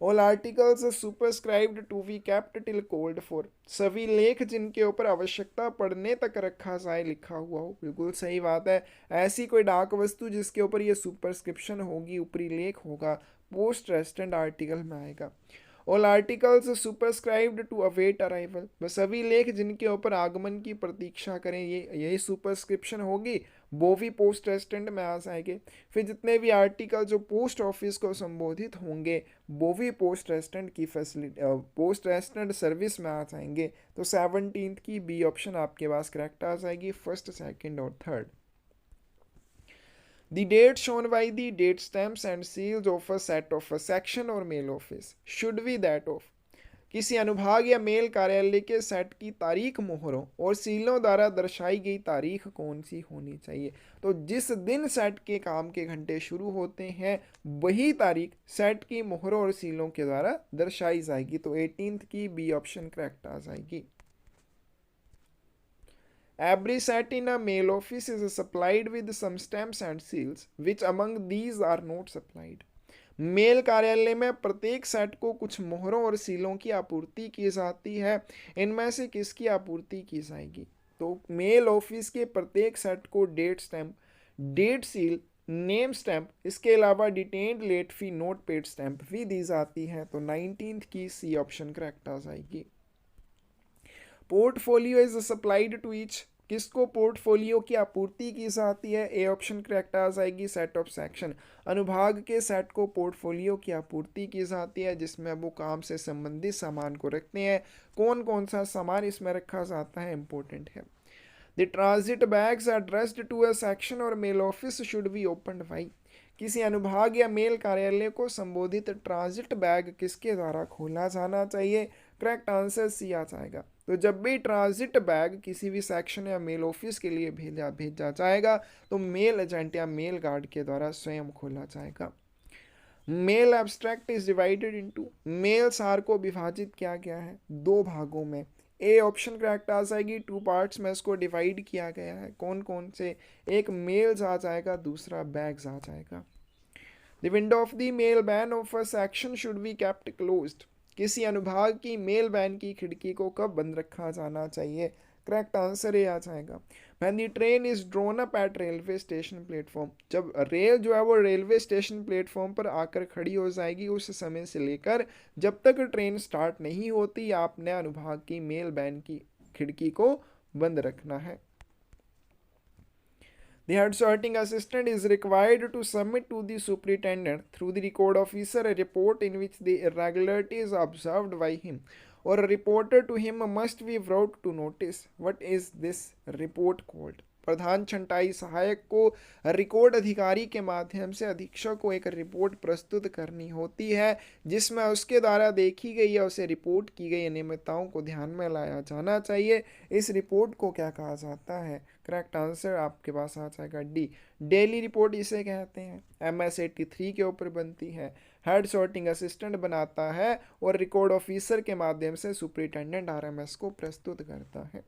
All articles superscribed to be kept till called for. सभी लेख जिनके ऊपर आवश्यकता पड़ने तक रखा जाए लिखा हुआ हो। बिल्कुल सही बात है। ऐसी कोई डाक वस्तु जिसके ऊपर ये सुपरस्क्रिप्शन होगी, ऊपरी लेख होगा, पोस्ट रेस्टेंट आर्टिकल में आएगा। All articles superscribed to await arrival. वह सभी लेख जिनके ऊपर आगमन की प्रतीक्षा करें, ये यही सुपरस्क्रिप्शन होगी, वो भी पोस्ट रेस्टेंट में आ जाएंगे। फिर जितने भी आर्टिकल जो पोस्ट ऑफिस को संबोधित होंगे, वो भी पोस्ट रेस्टेंट की फैसिलिटी, पोस्ट रेस्टेंट सर्विस में आ जाएंगे। तो 17th की बी ऑप्शन आपके पास करेक्ट आ जाएगी, फर्स्ट, सेकेंड और third. The date shown by the date stamps and seals of a set of a section or mail office should be that of। किसी अनुभाग या मेल कार्यालय के सेट की तारीख मोहरों और सीलों द्वारा दर्शाई गई तारीख कौन सी होनी चाहिए। तो जिस दिन सेट के काम के घंटे शुरू होते हैं, वही तारीख सेट की मोहरों और सीलों के द्वारा दर्शाई जाएगी। तो 18th की बी ऑप्शन करेक्ट आ जाएगी। Every set in a mail office is supplied with some stamps and seals, which among these are not supplied। Mail कार्यालय में प्रत्येक सेट को कुछ मोहरों और सीलों की आपूर्ति की जाती है, इनमें से किसकी आपूर्ति की जाएगी। तो मेल ऑफिस के प्रत्येक सेट को date stamp, date seal, name stamp, इसके अलावा detained late fee not paid stamp भी दी जाती है। तो 19th की सी ऑप्शन करेक्ट आ जाएगी। Portfolio is supplied to each किसको पोर्टफोलियो की आपूर्ति की जाती है? ए ऑप्शन करेक्ट आ जाएगी, सेट ऑफ सेक्शन। अनुभाग के सेट को पोर्टफोलियो की आपूर्ति की जाती है जिसमें वो काम से संबंधित सामान को रखते हैं। कौन कौन सा सामान इसमें रखा जाता है, इंपॉर्टेंट है। The transit bags addressed to a section और mail office should be opened by. किसी अनुभाग या मेल कार्यालय को संबोधित ट्रांजिट बैग किसके द्वारा खोला जाना चाहिए? करेक्ट आंसर सी आ जाएगा। तो जब भी ट्रांजिट बैग किसी भी सेक्शन या मेल ऑफिस के लिए भेजा जाएगा तो मेल एजेंट या मेल गार्ड के द्वारा स्वयं खोला जाएगा। Mail abstract is divided into, mail सार को विभाजित किया गया है दो भागों में। ए ऑप्शन करेक्ट आ जाएगी, टू पार्ट्स में इसको डिवाइड किया गया है। कौन कौन से? एक मेल्स आ जाएगा, दूसरा बैग्स आ जाएगा। The window of the mail van of a section should be kept closed. किसी अनुभाग की मेल बैन की खिड़की को कब बंद रखा जाना चाहिए? करेक्ट आंसर ये आ जाएगा। When the train is drone up at railway station platform, जब रेल जो है वो रेलवे स्टेशन प्लेटफॉर्म पर आकर खड़ी हो जाएगी उस समय से लेकर जब तक ट्रेन स्टार्ट नहीं होती आपने अनुभाग की मेल बैन की खिड़की को बंद रखना है। The head sorting assistant is required to submit to the superintendent through the record officer a report in which the irregularities observed by him or reported to him must be brought to notice. What is this report called? प्रधान छंटाई सहायक को रिकॉर्ड अधिकारी के माध्यम से अधीक्षक को एक रिपोर्ट प्रस्तुत करनी होती है जिसमें उसके द्वारा देखी गई या उसे रिपोर्ट की गई अनियमितताओं को ध्यान में लाया जाना चाहिए। इस रिपोर्ट को क्या कहा जाता है? करेक्ट आंसर आपके पास आ जाएगा डी, डेली रिपोर्ट इसे कहते हैं। MS 83 के ऊपर बनती है। हेड सॉर्टिंग असिस्टेंट बनाता है और रिकॉर्ड ऑफिसर के माध्यम से सुपरिटेंडेंट RMS को प्रस्तुत करता है।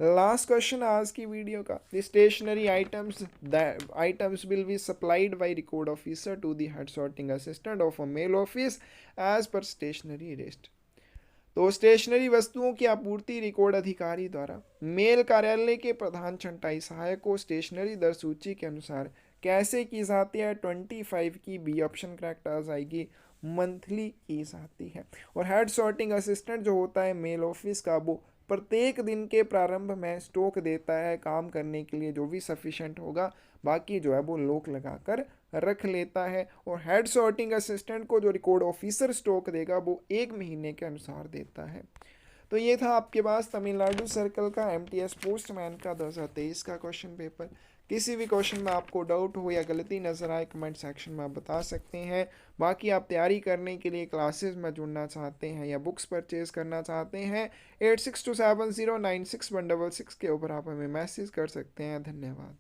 लास्ट क्वेश्चन आज की वीडियो का, the stationery items will be supplied by record officer to the head sorting assistant of a mail office as per stationery list. तो स्टेशनरी वस्तुओं की आपूर्ति रिकॉर्ड अधिकारी द्वारा मेल कार्यालय के प्रधान छंटाई सहायक को स्टेशनरी दर सूची के अनुसार कैसे की जाती है? 25 की बी ऑप्शन करेक्ट आ जाएगी, मंथली की जाती है। और हेड सॉर्टिंग असिस्टेंट जो होता है मेल ऑफिस का वो प्रत्येक दिन के प्रारंभ में स्टॉक देता है काम करने के लिए जो भी सफिशेंट होगा, बाकी जो है वो लोक लगाकर रख लेता है। और हेड सॉर्टिंग असिस्टेंट को जो रिकॉर्ड ऑफिसर स्टॉक देगा वो 1 महीने के अनुसार देता है। तो ये था आपके पास तमिलनाडु सर्कल का MTS पोस्टमैन का 2023 का क्वेश्चन पेपर। किसी भी क्वेश्चन में आपको डाउट हो या गलती नज़र आए कमेंट सेक्शन में आप बता सकते हैं। बाकी आप तैयारी करने के लिए क्लासेस में जुड़ना चाहते हैं या बुक्स परचेज करना चाहते हैं 8627096166 के ऊपर आप हमें मैसेज कर सकते हैं। धन्यवाद।